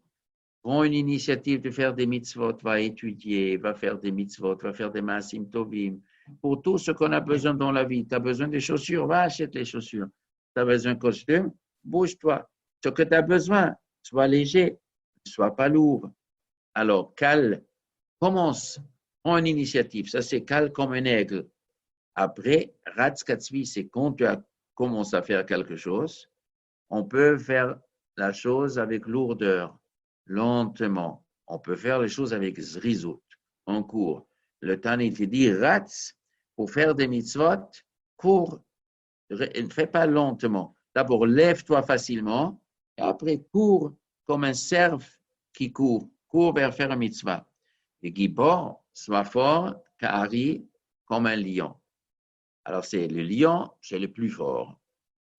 prends une initiative de faire des mitzvot, va étudier, va faire des mitzvot, va faire des maasim tovim. Pour tout ce qu'on a besoin dans la vie, tu as besoin des chaussures, va acheter les chaussures. Tu as besoin d'un costume, bouge-toi. Ce que tu as besoin, sois léger, ne sois pas lourd. Alors, cale, commence, prends une initiative. Ça, c'est cale comme un aigle. Après, Ratz-Katzvi, c'est quand tu commences à faire quelque chose, on peut faire la chose avec lourdeur, lentement. On peut faire les choses avec zrizout, en cours. Le Tani te dit, Ratz, pour faire des mitzvot, cours, ne fais pas lentement. D'abord, lève-toi facilement, et après, cours comme un cerf qui court vers faire un mitzvah. Et Gibor, sois fort, Kari, comme un lion. Alors, c'est le lion, c'est le plus fort.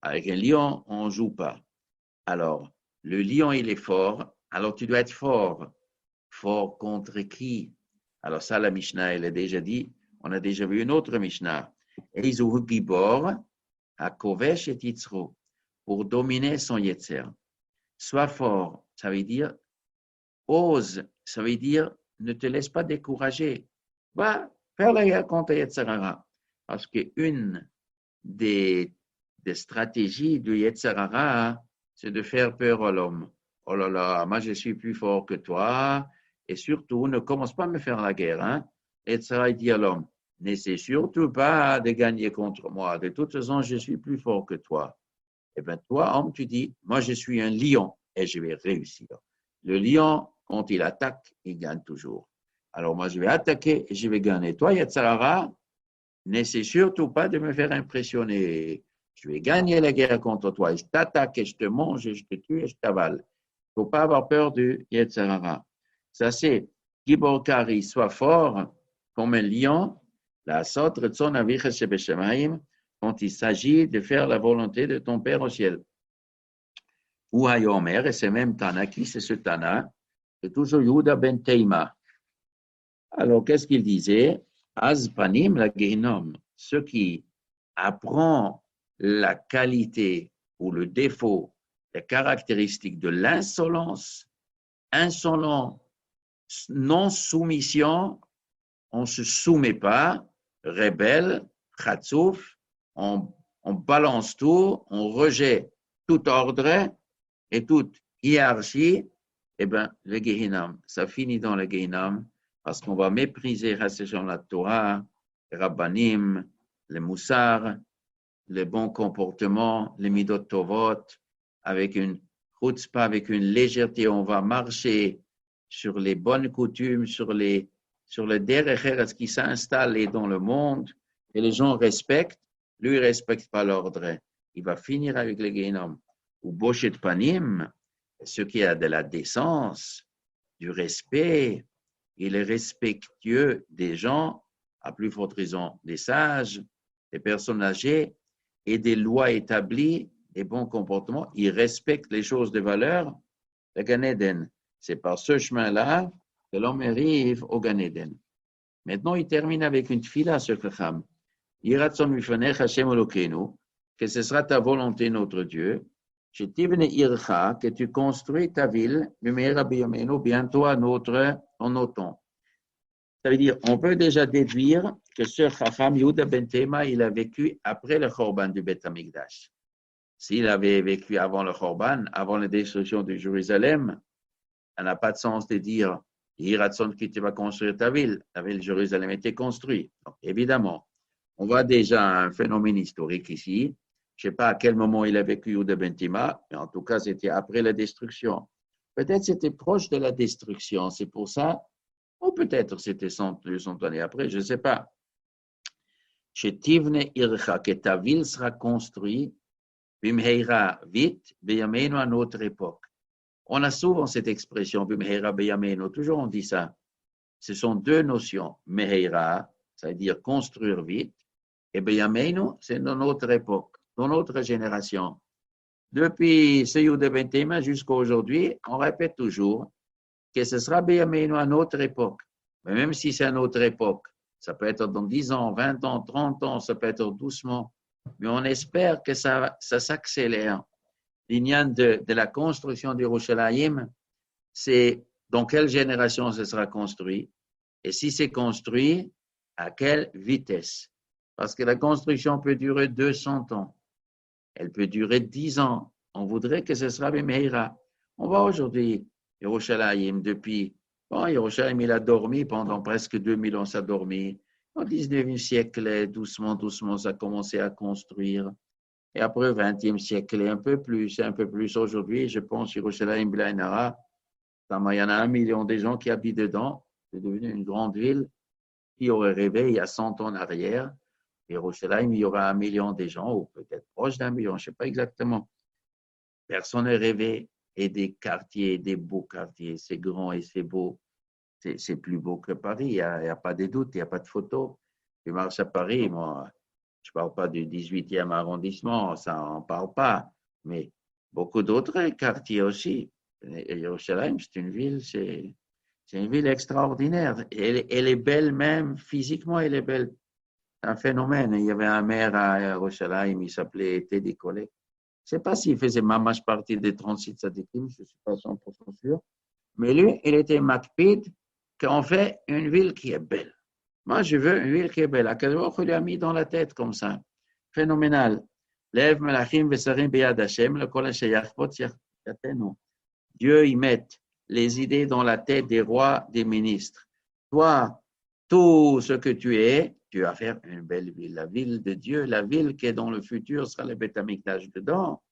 Avec un lion, on ne joue pas. Alors, le lion, il est fort. Alors, tu dois être fort. Fort contre qui? Alors, ça, la Mishnah, elle a déjà dit. On a déjà vu une autre Mishnah. Eizuhu Gibor, à Kovesh et Yitzro, pour dominer son Yetzer. Sois fort, ça veut dire ose, ça veut dire ne te laisse pas décourager. Va faire la guerre contre Yetzerara. Parce qu'une des stratégies du Yetzerara, c'est de faire peur à l'homme. Oh là là, moi je suis plus fort que toi, et surtout, ne commence pas à me faire la guerre. Hein? Yetzerara dit à l'homme, n'essaie surtout pas de gagner contre moi. De toute façon, je suis plus fort que toi. Eh bien, toi, homme, tu dis, moi je suis un lion et je vais réussir. Le lion, quand il attaque, il gagne toujours. Alors moi, je vais attaquer et je vais gagner. Toi, Yetzerara, n'essaie surtout pas de me faire impressionner. Je vais gagner la guerre contre toi. Je t'attaque et je te mange et je te tue et je t'avale. Il ne faut pas avoir peur du Yetzerara. Ça, c'est Gibor Kari, sois fort comme un lion, la sotre de son avicha shebeshamayim, quand il s'agit de faire la volonté de ton Père au ciel. Ou Hayomer, et c'est même Tana, qui c'est ce Tana? C'est toujours Yehuda ben Teima. Alors, qu'est-ce qu'il disait? Azpanim la Gehinom, ce qui apprend la qualité ou le défaut, les caractéristiques de l'insolence, insolent, non-soumission, on ne se soumet pas, rebelle, chatsouf, on balance tout, on rejette tout ordre et toute hiérarchie, eh bien, le Gehinnom, ça finit dans le Gehinnom, parce qu'on va mépriser la Torah, les Rabbanim, le Moussar, le bon comportement, les Midot Tovot, avec une chutzpah, avec une légèreté, on va marcher sur les bonnes coutumes, sur le derech eretz qui s'installe dans le monde, et les gens respectent, lui, il ne respecte pas l'ordre, il va finir avec le Guénom. Ou Boshet Panim, ce qui a de la décence, du respect, il est respectueux des gens, à plus forte raison des sages, des personnes âgées et des lois établies, des bons comportements. Il respecte les choses de valeur, le Gan Eden. C'est par ce chemin-là que l'homme arrive au Gan Eden. Maintenant, il termine avec une fila, ce Chacham. Yiratson mifanech Hashem Elokeinu, que ce sera ta volonté, notre Dieu, que tu construis ta ville, bientôt en nos temps. Ça veut dire, on peut déjà déduire que ce Chacham Yehuda ben Tema, il a vécu après le Chorban du Beth Amikdash. S'il avait vécu avant le Chorban, avant la destruction de Jérusalem, ça n'a pas de sens de dire, Yiratson que tu vas construire ta ville. La ville de Jérusalem était construite. Donc, évidemment, on voit déjà un phénomène historique ici. Je ne sais pas à quel moment il a vécu Yehuda ben Tema, mais en tout cas, c'était après la destruction. Peut-être c'était proche de la destruction, c'est pour ça, ou peut-être c'était 100 années après, je ne sais pas. Chez Tivne Ircha, que ta ville sera construite, Bimheira, vite, Beyameno à notre époque. On a souvent cette expression, Bimheira, Beyameno, toujours on dit ça. Ce sont deux notions. Meheira, ça veut dire construire vite, et Beyameno, c'est dans notre époque, dans notre génération. Depuis ce Yehuda ben Tema jusqu'à aujourd'hui, on répète toujours que ce sera Beyameno à notre époque. Mais même si c'est à notre époque, ça peut être dans 10 ans, 20 ans, 30 ans, ça peut être doucement. Mais on espère que ça s'accélère. L'ignan de la construction d'Yerushalayim, c'est dans quelle génération ce sera construit et si c'est construit, à quelle vitesse. Parce que la construction peut durer 200 ans. Elle peut durer 10 ans. On voudrait que ce sera Bimheira. On voit aujourd'hui Yerushalayim depuis. Bon, Yerushalayim, il a dormi pendant presque 2000 ans, ça a dormi. Au 19e siècle, doucement, ça a commencé à construire. Et après, au 20e siècle, un peu plus aujourd'hui, je pense, Yerushalayim Blainara, il y en a 1 million de gens qui habitent dedans. C'est devenu une grande ville. Qui aurait rêvé il y a 100 ans en arrière, Yerushalayim, il y aura 1 million de gens, ou peut-être proche d'1 million, je ne sais pas exactement. Personne n'a rêvé. Et des quartiers, des beaux quartiers, c'est grand et c'est beau. C'est plus beau que Paris, il n'y a pas de doute, il n'y a pas de photo. Je marche à Paris, moi, je ne parle pas du 18e arrondissement, ça n'en parle pas, mais beaucoup d'autres quartiers aussi. Yerushalayim, c'est une ville extraordinaire. Elle est belle même, physiquement, elle est belle. C'est un phénomène. Il y avait un maire à Yerushalayim, il s'appelait Teddy Kollek. Je ne sais pas s'il faisait mamash partie des 36 tzadikim, je ne suis pas 100% sûr. Mais lui, il était makpid qu'on fait une ville qui est belle. Moi, je veux une ville qui est belle. Akadosh Baruch Hu lui a mis dans la tête comme ça. Phénoménal. Lev melachim vesarim beyad Hashem, le kol sheyachbot yatenu. Dieu y met les idées dans la tête des rois, des ministres. Toi, tout ce que tu es, tu vas faire une belle ville. La ville de Dieu, la ville qui est dans le futur sera le Beth Amikdash dedans.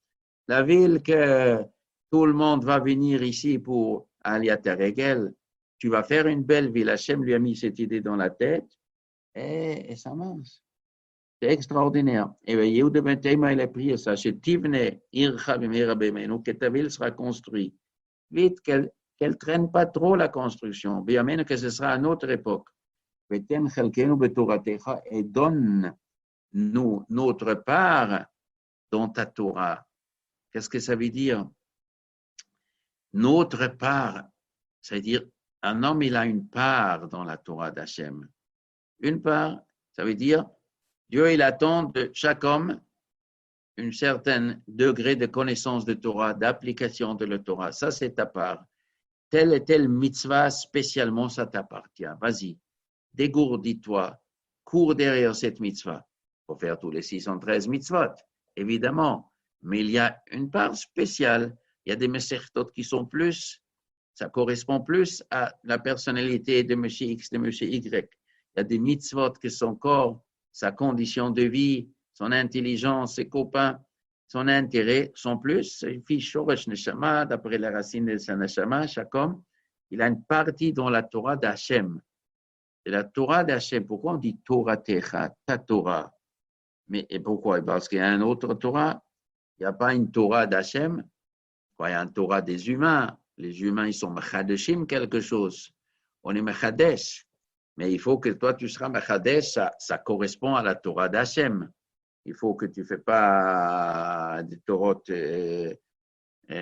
La ville que tout le monde va venir ici pour Aliyat Regel. Tu vas faire une belle ville. Hachem lui a mis cette idée dans la tête et ça marche. C'est extraordinaire. Et bien, Yehuda ben Tema, il a prié ça. Chez Tivne, Ircha b'meira b'meinu, que ta ville sera construite. Vite, qu'elle ne traîne pas trop la construction. Bien, même que ce sera à notre époque. Et donne-nous notre part dans ta Torah. Qu'est-ce que ça veut dire? Notre part, c'est-à-dire un homme, il a une part dans la Torah d'Hachem. Une part, ça veut dire Dieu, il attend de chaque homme un certain degré de connaissance de Torah, d'application de la Torah. Ça, c'est ta part. Telle et telle mitzvah, spécialement, ça t'appartient. Vas-y, dégourdis-toi, cours derrière cette mitzvah. Il faut faire tous les 613 mitzvot, évidemment. Mais il y a une part spéciale. Il y a des mesertot qui sont plus, ça correspond plus à la personnalité de M. X, de M. Y. Il y a des mitzvot qui sont encore sa condition de vie, son intelligence, ses copains, son intérêt sont plus. Fiche Shoresh Neshama, d'après la racine de sa Neshama, chaque homme, il a une partie dans la Torah d'Hachem. C'est la Torah d'Hachem. Pourquoi on dit Torah Techa, ta Torah? Mais et pourquoi? Parce qu'il y a un autre Torah. Il n'y a pas une Torah d'Hachem. Il y a une Torah des humains. Les humains, ils sont mechadeshim quelque chose. On est mechadesh. Mais il faut que toi, tu seras mechadesh. Ça correspond à la Torah d'Hachem. Il faut que tu ne fais pas des Torahs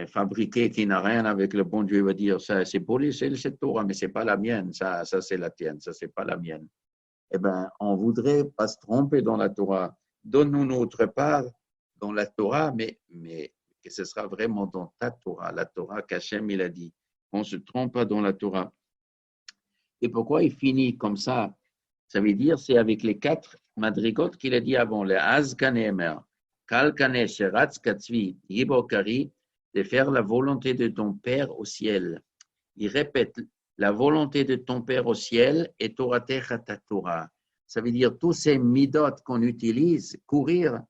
fabriquées qui n'ont rien avec le bon Dieu. Il va dire, ça, c'est pour lui, c'est cette Torah, mais ce n'est pas la mienne. Ça c'est la tienne. Ça, ce n'est pas la mienne. Eh bien, on ne voudrait pas se tromper dans la Torah. Donne-nous notre part dans la Torah, mais que ce sera vraiment dans ta Torah, la Torah qu'Hachem il a dit. On ne se trompe pas dans la Torah. Et pourquoi il finit comme ça? Ça veut dire c'est avec les 4 madrigotes qu'il a dit avant, le Azkanemer, Kalkane, Sheratz, Katzvi, Yibokari, de faire la volonté de ton Père au ciel. Il répète, la volonté de ton Père au ciel est Torah Techa ta Torah. Ça veut dire tous ces midot qu'on utilise, courir,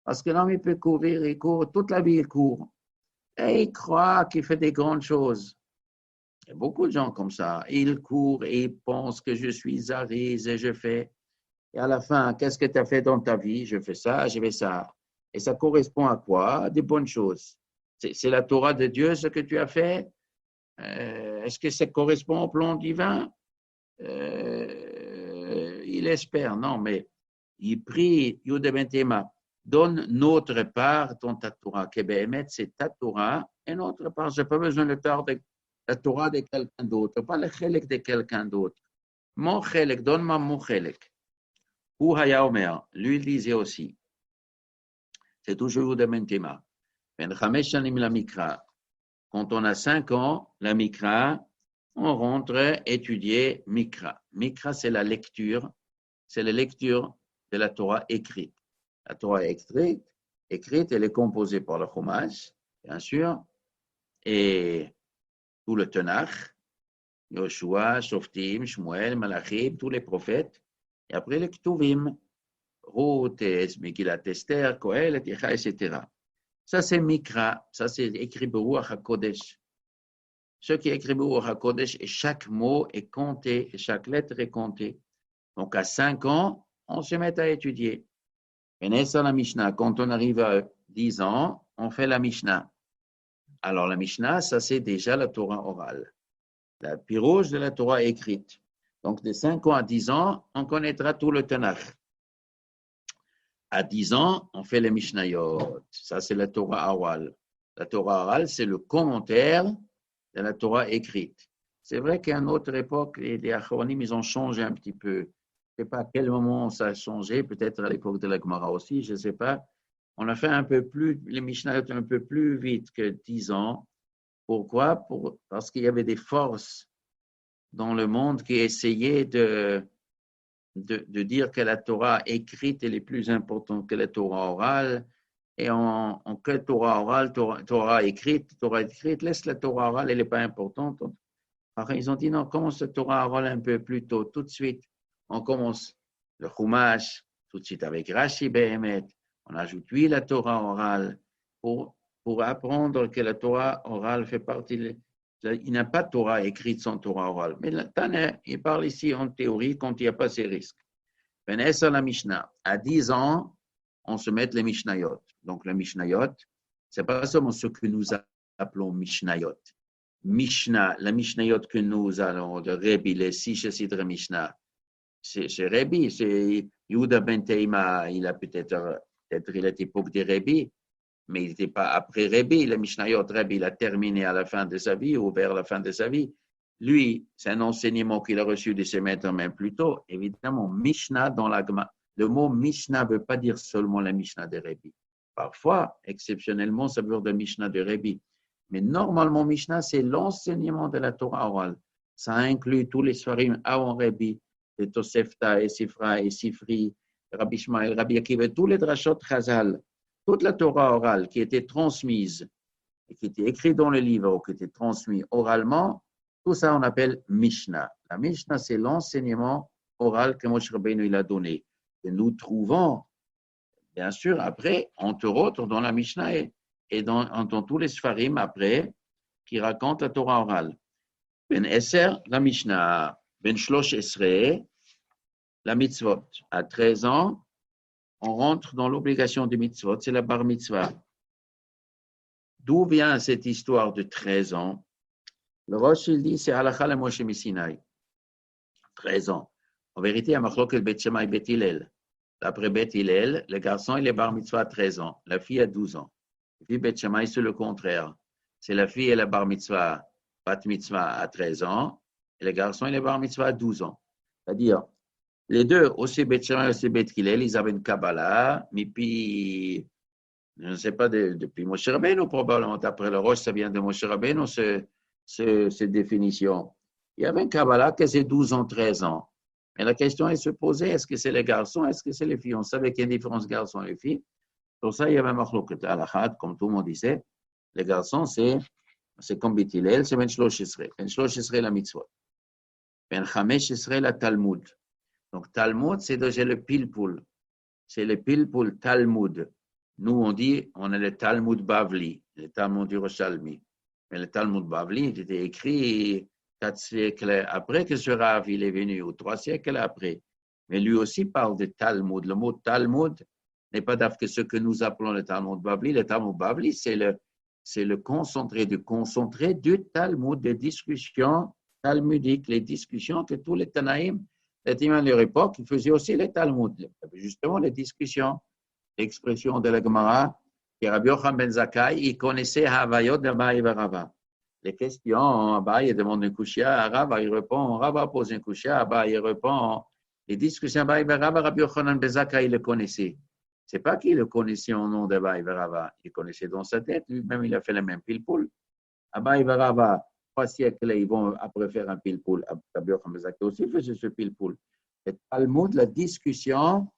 parce que l'homme il peut courir, il court, toute la vie il court. Et il croit qu'il fait des grandes choses. Il y a beaucoup de gens comme ça. Ils courent et ils pensent que je suis Zarise et je fais. Et à la fin, qu'est-ce que tu as fait dans ta vie? Je fais ça, je fais ça. Et ça correspond à quoi? À des bonnes choses. C'est la Torah de Dieu ce que tu as fait? Est-ce que ça correspond au plan divin? Il espère, non, mais il prie, Yudebentema, donne notre part dans ta Torah. Kebémet, c'est ta Torah, et notre part, je n'ai pas besoin de la Torah de quelqu'un d'autre, pas le chelek de quelqu'un d'autre. Mon chelek, donne-moi mon chelek. Ou Haya Omer, lui il disait aussi, c'est toujours Yudebentema. Ben Chamesh Shanim la Mikra. Quand on a 5 ans, la Mikra, on rentre étudier Mikra. Mikra, c'est la lecture de la Torah écrite. La Torah écrite, elle est composée par le Chumash, bien sûr, et tout le Tanakh, Yoshua, Shoftim, Shmuel, Malachim, tous les prophètes, et après les Ketuvim, Ruth, Megillat Esther, Kohelet, etc. Ça, c'est Mikra, ça, c'est écrit Beruach HaKodesh. Ce qui est écrit Beruach HaKodesh, et chaque mot est compté, et chaque lettre est comptée. Donc, à 5 ans, on se met à étudier. Et n'est-ce la Mishnah, quand on arrive à 10 ans, on fait la Mishnah. Alors, la Mishnah, ça, c'est déjà la Torah orale. La pirouge de la Torah écrite. Donc, de 5 ans à 10 ans, on connaîtra tout le Tanakh. À 10 ans, on fait les Mishnayot. Ça, c'est la Torah orale. La Torah orale, c'est le commentaire de la Torah écrite. C'est vrai qu'à une autre époque, les Achronim, ils ont changé un petit peu. Je ne sais pas à quel moment ça a changé, peut-être à l'époque de la Gemara aussi, je ne sais pas. On a fait un peu plus, les Mishnayot un peu plus vite que 10 ans. Pourquoi? Parce qu'il y avait des forces dans le monde qui essayaient de dire que la Torah écrite elle est plus importante que la Torah orale. Et en que Torah orale, Torah écrite, laisse la Torah orale, elle n'est pas importante. Alors, ils ont dit non, commence la Torah orale un peu plus tôt, tout de suite. On commence le Chumash, tout de suite avec Rashi Behemet. On ajoute lui la Torah orale pour apprendre que la Torah orale fait partie. Il n'y a pas de Torah écrite sans Torah orale. Mais le Tana, il parle ici en théorie quand il n'y a pas ces risques. Benessa la Mishnah. À 10 ans, on se met les Mishnayot. Donc, les Mishnayot, ce n'est pas seulement ce que nous appelons Mishnayot. Mishnah, la Mishnayot que nous allons, de Rebbe, les 6 chapitres de Mishnah, c'est Rebbe, c'est Yehuda ben Teima, il a peut-être il était époque de Rebbe, mais il n'était pas après Rebbe. Le Mishnayot, Rebbe, il a terminé à la fin de sa vie ou vers la fin de sa vie. Lui, c'est un enseignement qu'il a reçu de ses maîtres même plus tôt. Évidemment, Mishnah dans la Gemara. Le mot Mishnah ne veut pas dire seulement la Mishnah de Rebbe. Parfois, exceptionnellement, ça veut dire la Mishnah de Rebbe. Mais normalement, Mishnah, c'est l'enseignement de la Torah orale. Ça inclut tous les Sfarim avant Rebbe, les Tosefta et Sifra et Sifri, Rabbi Ishmael, Rabbi Akiva, tous les Drashot Chazal, toute la Torah orale qui était transmise et qui était écrite dans le livre ou qui était transmise oralement, tout ça on appelle Mishnah. La Mishnah, c'est l'enseignement oral que Moshe Rabbeinu il a donné. Et nous trouvons, bien sûr, après, entre autres, dans la Mishnah et dans tous les Sfarim après, qui racontent la Torah orale. Ben Esser, la Mishnah. Ben Shlosh Esrei, la mitzvot. À 13 ans, on rentre dans l'obligation du mitzvot, c'est la bar mitzvah. D'où vient cette histoire de 13 ans? Le Rosh, il dit, c'est halakha le Moshe Missinaï. 13 ans. En vérité, il y a machlok Bet Shammai Bet Hillel. D'après Bet Hillel, le garçon, il est bar mitzvah à 13 ans. La fille a 12 ans. Et puis Bet Shammai, c'est le contraire. C'est la fille, elle est bar mitzvah, bat mitzvah à 13 ans. Et le garçon, il est bar mitzvah à 12 ans. C'est-à-dire, les deux, aussi Bet Shammai, aussi Bet Hillel, ils avaient une Kabbalah, mais puis, je ne sais pas, depuis Moshe Rabbeinu, probablement. Après le Rosh, ça vient de Moshe Rabbeinu, cette définition. Il y avait une Kabbalah que c'est 12 ans, 13 ans. Mais la question est se poser, est-ce que c'est les garçons, est-ce que c'est les filles? On savait qu'il y a une différence garçons et filles. Pour ça, il y avait un machloket al-Ahad, comme tout le monde disait. Les garçons, c'est comme Bet Hillel, c'est Ben Shlosh Yisrael. Ben Shlosh Yisrael la mitzvot. Ben Chamesh Yisrael la Talmud. Donc, Talmud, c'est déjà le pilpoul. C'est le pilpoul Talmud. Nous, on dit, on a le Talmud Bavli, le Talmud Yerushalmi. Mais le Talmud Bavli était écrit 4 siècles après que ce Rav il est venu, ou 3 siècles après. Mais lui aussi parle de Talmud. Le mot Talmud n'est pas d'ailleurs que ce que nous appelons le Talmud Bavli. Le Talmud Bavli, c'est le concentré du Talmud, des discussions talmudiques, les discussions que tous les Tanaïm, les Tanaïm de leur époque, ils faisaient aussi les Talmud. Justement, les discussions, l'expression de la Gemara, que Rabbi Yochanan ben Zakkai, il connaissait Havayot d'Abaye et Rava. Les questions, Abaye demande un kushia, Rava il répond, Rava pose un kushia, Abaye répond. Les discussions Abaye et Rava, Rabbi Yochanan ben Zakkai, il le connaissait. C'est pas qu'il le connaissait au nom d'Abaye et Rava, il connaissait dans sa tête, lui-même il a fait le même pile-poule. Abaye et Rava, 3 siècles, ils vont après faire un pile-poule. Rabbi Yochanan ben Zakkai aussi faisait ce pile-poule. Le Talmud, la discussion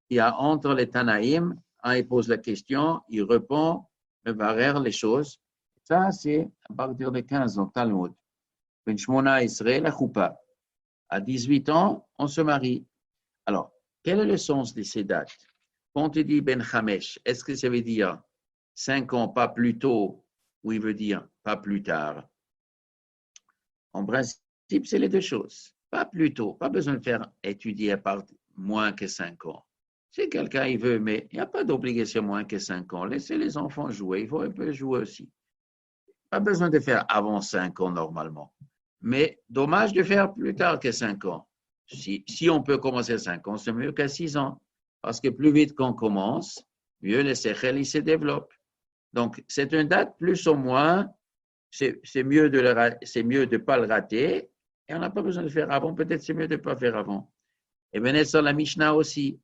qu'il y a entre les Tanaïm, il pose la question, il répond, il varère les choses. Ça, c'est à partir de 15 ans, Talmud. Ben Shmona Israël, la Choupa. À 18 ans, on se marie. Alors, quel est le sens de ces dates? Quand on te dit Ben Chamesh, est-ce que ça veut dire 5 ans, pas plus tôt, ou il veut dire pas plus tard? En principe, c'est les deux choses. Pas plus tôt, pas besoin de faire étudier à part moins que 5 ans. Si quelqu'un il veut, mais il n'y a pas d'obligation moins que 5 ans. Laissez les enfants jouer, il faut un peu jouer aussi. Pas besoin de faire avant 5 ans normalement. Mais dommage de faire plus tard que 5 ans. Si on peut commencer à 5 ans, c'est mieux qu'à 6 ans. Parce que plus vite qu'on commence, mieux les séchelles ils se développent. Donc, c'est une date plus ou moins, c'est mieux de ne pas le rater. Et on n'a pas besoin de faire avant. Peut-être c'est mieux de ne pas faire avant. Et bien, sur la Mishnah aussi.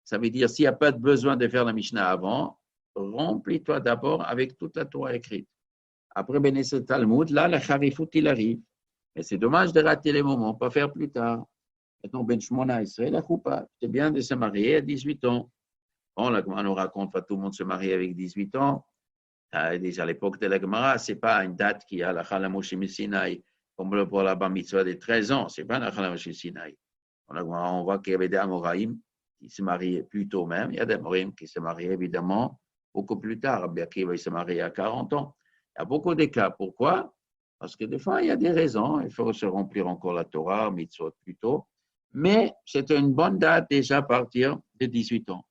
Ça veut dire, s'il n'y a pas de besoin de faire la Mishnah avant, remplis-toi d'abord avec toute la Torah écrite. Après Bénézet Talmud, là, la Charifout, il arrive. Mais c'est dommage de rater les moments, pas faire plus tard. Maintenant, Ben Shmona Israël, la Choupa. C'est bien de se marier à 18 ans. Bon, la Gemara nous raconte pas tout le monde se marie avec 18 ans. Déjà à l'époque de la Gemara, ce n'est pas une date qui a la Chalamosh Sinaï, comme pour la Bar Mitzvah de 13 ans. Ce n'est pas la Chalamosh Sinaï. On voit qu'il y avait des Amoraïm qui se mariaient plus tôt même. Il y a des Amoraïm qui se mariaient évidemment beaucoup plus tard. Rabbi Akiva se marier à 40 ans. Il y a beaucoup de cas. Pourquoi? Parce que des fois, il y a des raisons. Il faut se remplir encore la Torah, mitzvot plus tôt. Mais c'est une bonne date déjà à partir de 18 ans.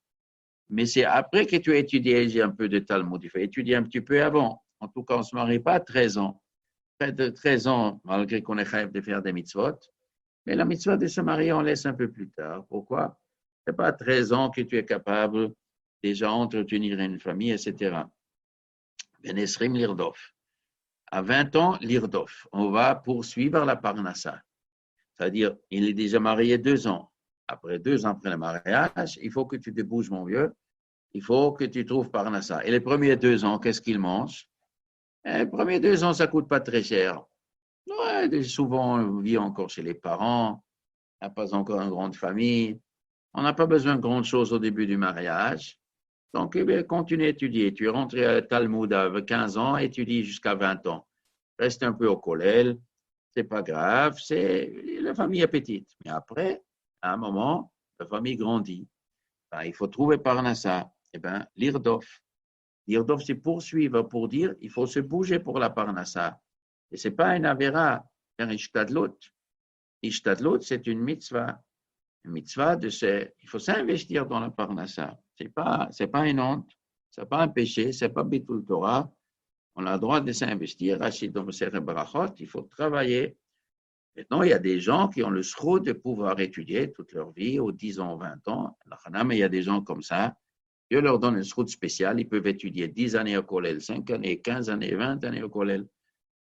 Mais c'est après que tu as étudié un peu de Talmud. Il faut étudier un petit peu avant. En tout cas, on ne se marie pas à 13 ans. Près de 13 ans, malgré qu'on est capable de faire des mitzvot. Mais la mitzvah de se marier, on laisse un peu plus tard. Pourquoi? Ce n'est pas à 13 ans que tu es capable déjà d'entretenir une famille, etc. Ben Esrim Lirdof. À 20 ans, Lirdof. On va poursuivre la Parnassa. C'est-à-dire, il est déjà marié 2 ans. Après 2 ans après le mariage, il faut que tu te bouges, mon vieux. Il faut que tu trouves Parnassa. Et les premiers 2 ans, qu'est-ce qu'il mange? Les premiers 2 ans, ça ne coûte pas très cher. Ouais, souvent, on vit encore chez les parents. On n'a pas encore une grande famille. On n'a pas besoin de grandes choses au début du mariage. Donc, continue à étudier. Tu es rentré à Talmud à 15 ans, étudie jusqu'à 20 ans. Reste un peu au collège. C'est pas grave. La famille est petite. Mais après, à un moment, la famille grandit. Ben, il faut trouver Parnassa. Eh bien, l'Irdof. L'Irdof, c'est poursuivre pour dire il faut se bouger pour la Parnassa. Et ce n'est pas une avéra, un ishtadlut. Ishtadlut, c'est une mitzvah. Une mitzvah, il faut s'investir dans la Parnassa. C'est pas une honte, c'est pas un péché, c'est pas Bitul Torah. On a le droit de s'investir. Rachid Domser Barachot, il faut travailler. Maintenant, il y a des gens qui ont le sroud de pouvoir étudier toute leur vie, aux 10 ans, 20 ans. Mais il y a des gens comme ça. Dieu leur donne un sroud spécial. Ils peuvent étudier 10 années au collège, 5 années, 15 années, 20 années au collège.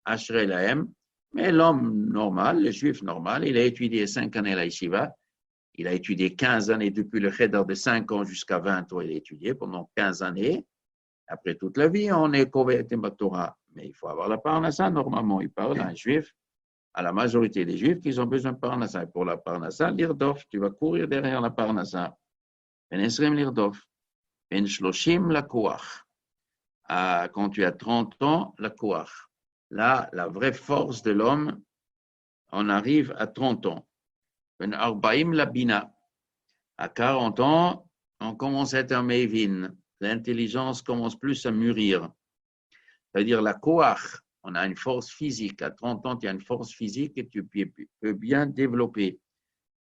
Ashrei Lahem. Mais l'homme normal, le juif normal, il a étudié 5 années à la yeshiva. Il a étudié 15 années depuis le cheder de 5 ans jusqu'à 20 ans. Il a étudié pendant 15 années. Après toute la vie, on est converti à Torah. Mais il faut avoir la parnassa, normalement. Il parle d'un juif, à la majorité des juifs, qui ont besoin de parnassa. Et pour la parnassa, l'irdof, tu vas courir derrière la parnassa. Ben esrem l'irdof. Ben shloshim la koach. Quand tu as 30 ans, la koach. Là, la vraie force de l'homme, on arrive à 30 ans. Ben arbaim la bina. À 40 ans, on commence à être un mevin. L'intelligence commence plus à mûrir. C'est-à-dire la koach, on a une force physique. À 30 ans, tu as une force physique et tu peux bien développer.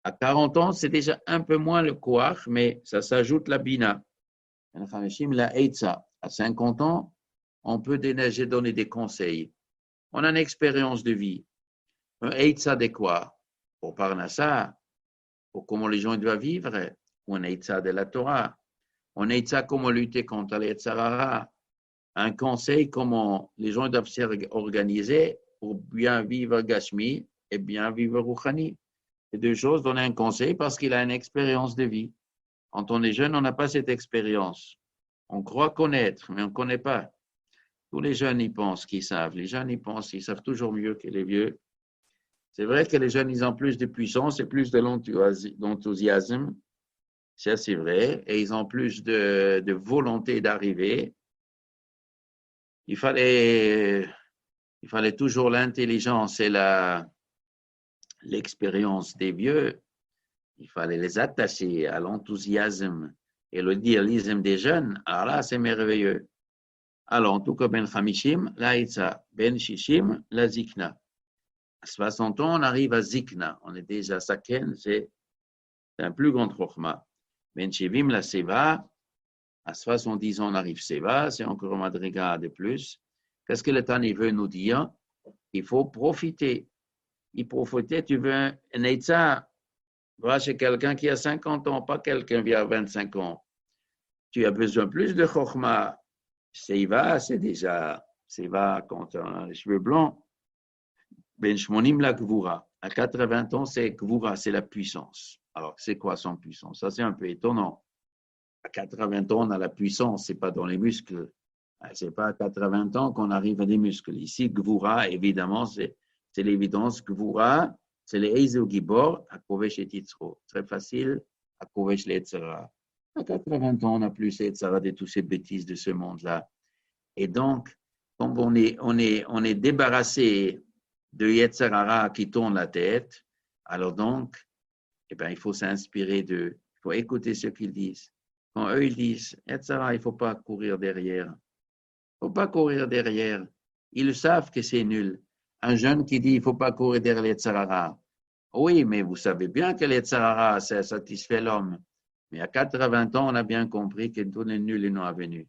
À 40 ans, c'est déjà un peu moins le koach, mais ça s'ajoute la bina. La eitza. À 50 ans, on peut déneiger, donner des conseils. On a une expérience de vie. Un eitza de quoi? Pour Parnassa, pour comment les gens doivent vivre. Ou un eitza de la Torah. On eitza comment lutter contre les Yetzirah. Un conseil comment les gens doivent s'organiser pour bien vivre Gashmi et bien vivre Rouhani. C'est deux choses, donner un conseil parce qu'il a une expérience de vie. Quand on est jeune, on n'a pas cette expérience. On croit connaître, mais on ne connaît pas. Tous les jeunes y pensent qu'ils savent. Les jeunes y pensent, ils savent toujours mieux que les vieux. C'est vrai que les jeunes, ils ont plus de puissance et plus d'enthousiasme. Ça, c'est vrai. Et ils ont plus de volonté d'arriver. Il fallait toujours l'intelligence et l'expérience des vieux. Il fallait les attacher à l'enthousiasme et le dynamisme des jeunes. Alors là, c'est merveilleux. Alors, en tout cas, Ben Hamishim, la Itza, Ben Shishim, la Zikna. À 60 ans, on arrive à Zikna. On est déjà Saken, c'est un plus grand Chokhmah. Ben Shivim, la Seva. À 70 ans, on arrive Seva, c'est encore un madriga de plus. Qu'est-ce que le Tani veut nous dire? Il faut profiter. Il profiter, tu veux un Eitza, va chez quelqu'un qui a 50 ans, pas quelqu'un qui a 25 ans. Tu as besoin plus de Chokhmah. Seva, c'est déjà, Seva quand on a les cheveux blancs. Ben Shmonim la Gvura. À 80 ans, c'est Gvura, c'est la puissance. Alors, c'est quoi son puissance? Ça, c'est un peu étonnant. À 80 ans, on a la puissance, c'est pas dans les muscles. C'est pas à 80 ans qu'on arrive à des muscles. Ici, Gvura, évidemment, c'est l'évidence. Gvura, c'est les Eizeu Gibor à Kovesh et Titzro. Très facile à Kovesh les Etzara. À 80 ans, on n'a plus les Etzara de toutes ces bêtises de ce monde-là. Et donc, comme on est débarrassé de Yetzirah qui tourne la tête, alors donc, eh ben, il faut s'inspirer d'eux. Il faut écouter ce qu'ils disent. Quand eux, ils disent, Yetzirah, il ne faut pas courir derrière. Il ne faut pas courir derrière. Ils savent que c'est nul. Un jeune qui dit, il ne faut pas courir derrière Yetzirah. Oui, mais vous savez bien que Yetzirah, ça satisfait l'homme. Mais à 80 ans, on a bien compris que tout est nul et non avenu.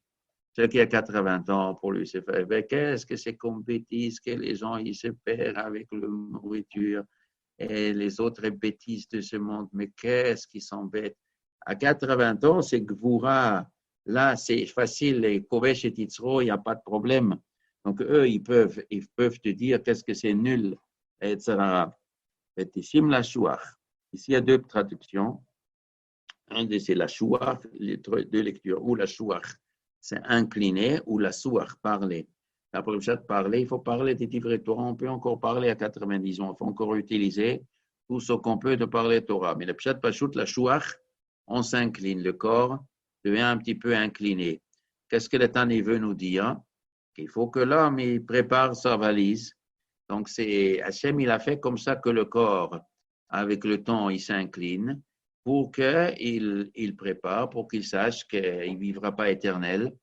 Celui qui a 80 ans, pour lui, c'est fait. Mais qu'est-ce que c'est comme bêtise que les gens ils se perdent avec la nourriture et les autres bêtises de ce monde. Mais qu'est-ce qui s'embête? À 80 ans, c'est Gvura. Là, c'est facile. Les Kovesh et Titzro, il n'y a pas de problème. Donc, eux, ils peuvent te dire qu'est-ce que c'est nul, etc. Et ici, la Shuach. Ici, il y a deux traductions. Un, c'est la Shuach, les deux lectures, ou la Shuach. C'est incliné ou la souach, parler. Après le chat, parler, il faut parler des divrei Torah. On peut encore parler à 90 ans. Il faut encore utiliser tout ce qu'on peut de parler Torah. Mais le pshat pachout, la chouach, on s'incline. Le corps devient un petit peu incliné. Qu'est-ce que le Tani veut nous dire? Il faut que l'homme il prépare sa valise. Donc, c'est Hachem, il a fait comme ça que le corps, avec le temps, il s'incline pour qu'il prépare, pour qu'il sache qu'il ne vivra pas éternel.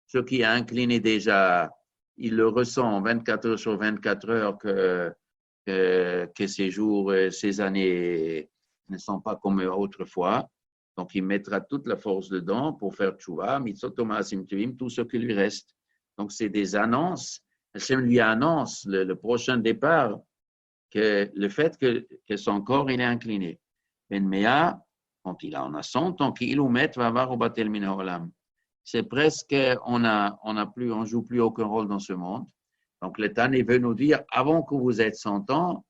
Ce qui est incliné déjà, il le ressent 24 heures sur 24 heures que ces jours, ces années ne sont pas comme autrefois. Donc, il mettra toute la force dedans pour faire tchouva, mitzvot ma'asim tovim, tout ce qui lui reste. Donc, c'est des annonces. Hachem lui annonce le prochain départ, que le fait que son corps il est incliné. Ben Mea, quand il en a 100 ans, qu'il ou met va avoir au batel min haolam. C'est presque, on joue plus aucun rôle dans ce monde. Donc, l'État veut nous dire, avant que vous êtes 100 ans,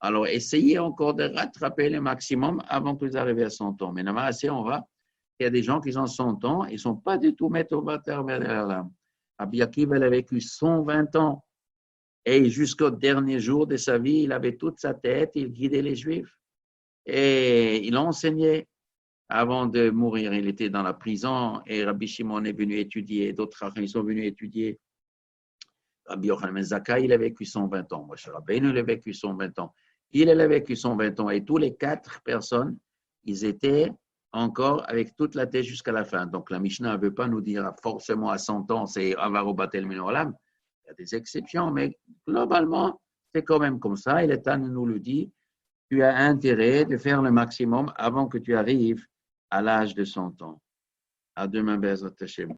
alors essayez encore de rattraper le maximum avant que vous arriviez à 100 ans. Mais normalement, on va, il y a des gens qui ont 100 ans, ils ne sont pas du tout maîtres au batel min haolam. Rabbi Akiva, il a vécu 120 ans. Et jusqu'au dernier jour de sa vie, il avait toute sa tête, il guidait les Juifs. Et il enseignait. Avant de mourir, il était dans la prison et Rabbi Shimon est venu étudier, d'autres ils sont venus étudier. Rabbi Yochanan ben Zakkai, il a vécu 120 ans. Moshe Rabbeinu, il a vécu 120 ans. Il a vécu 120 ans. Et tous les 4 personnes, ils étaient encore avec toute la tête jusqu'à la fin. Donc la Mishnah ne veut pas nous dire forcément à 100 ans, c'est Avaro Batel Min Olam. Il y a des exceptions, mais globalement, c'est quand même comme ça. Et l'État nous le dit, tu as intérêt de faire le maximum avant que tu arrives à l'âge de 100 ans. À demain, Bezrat Hashem.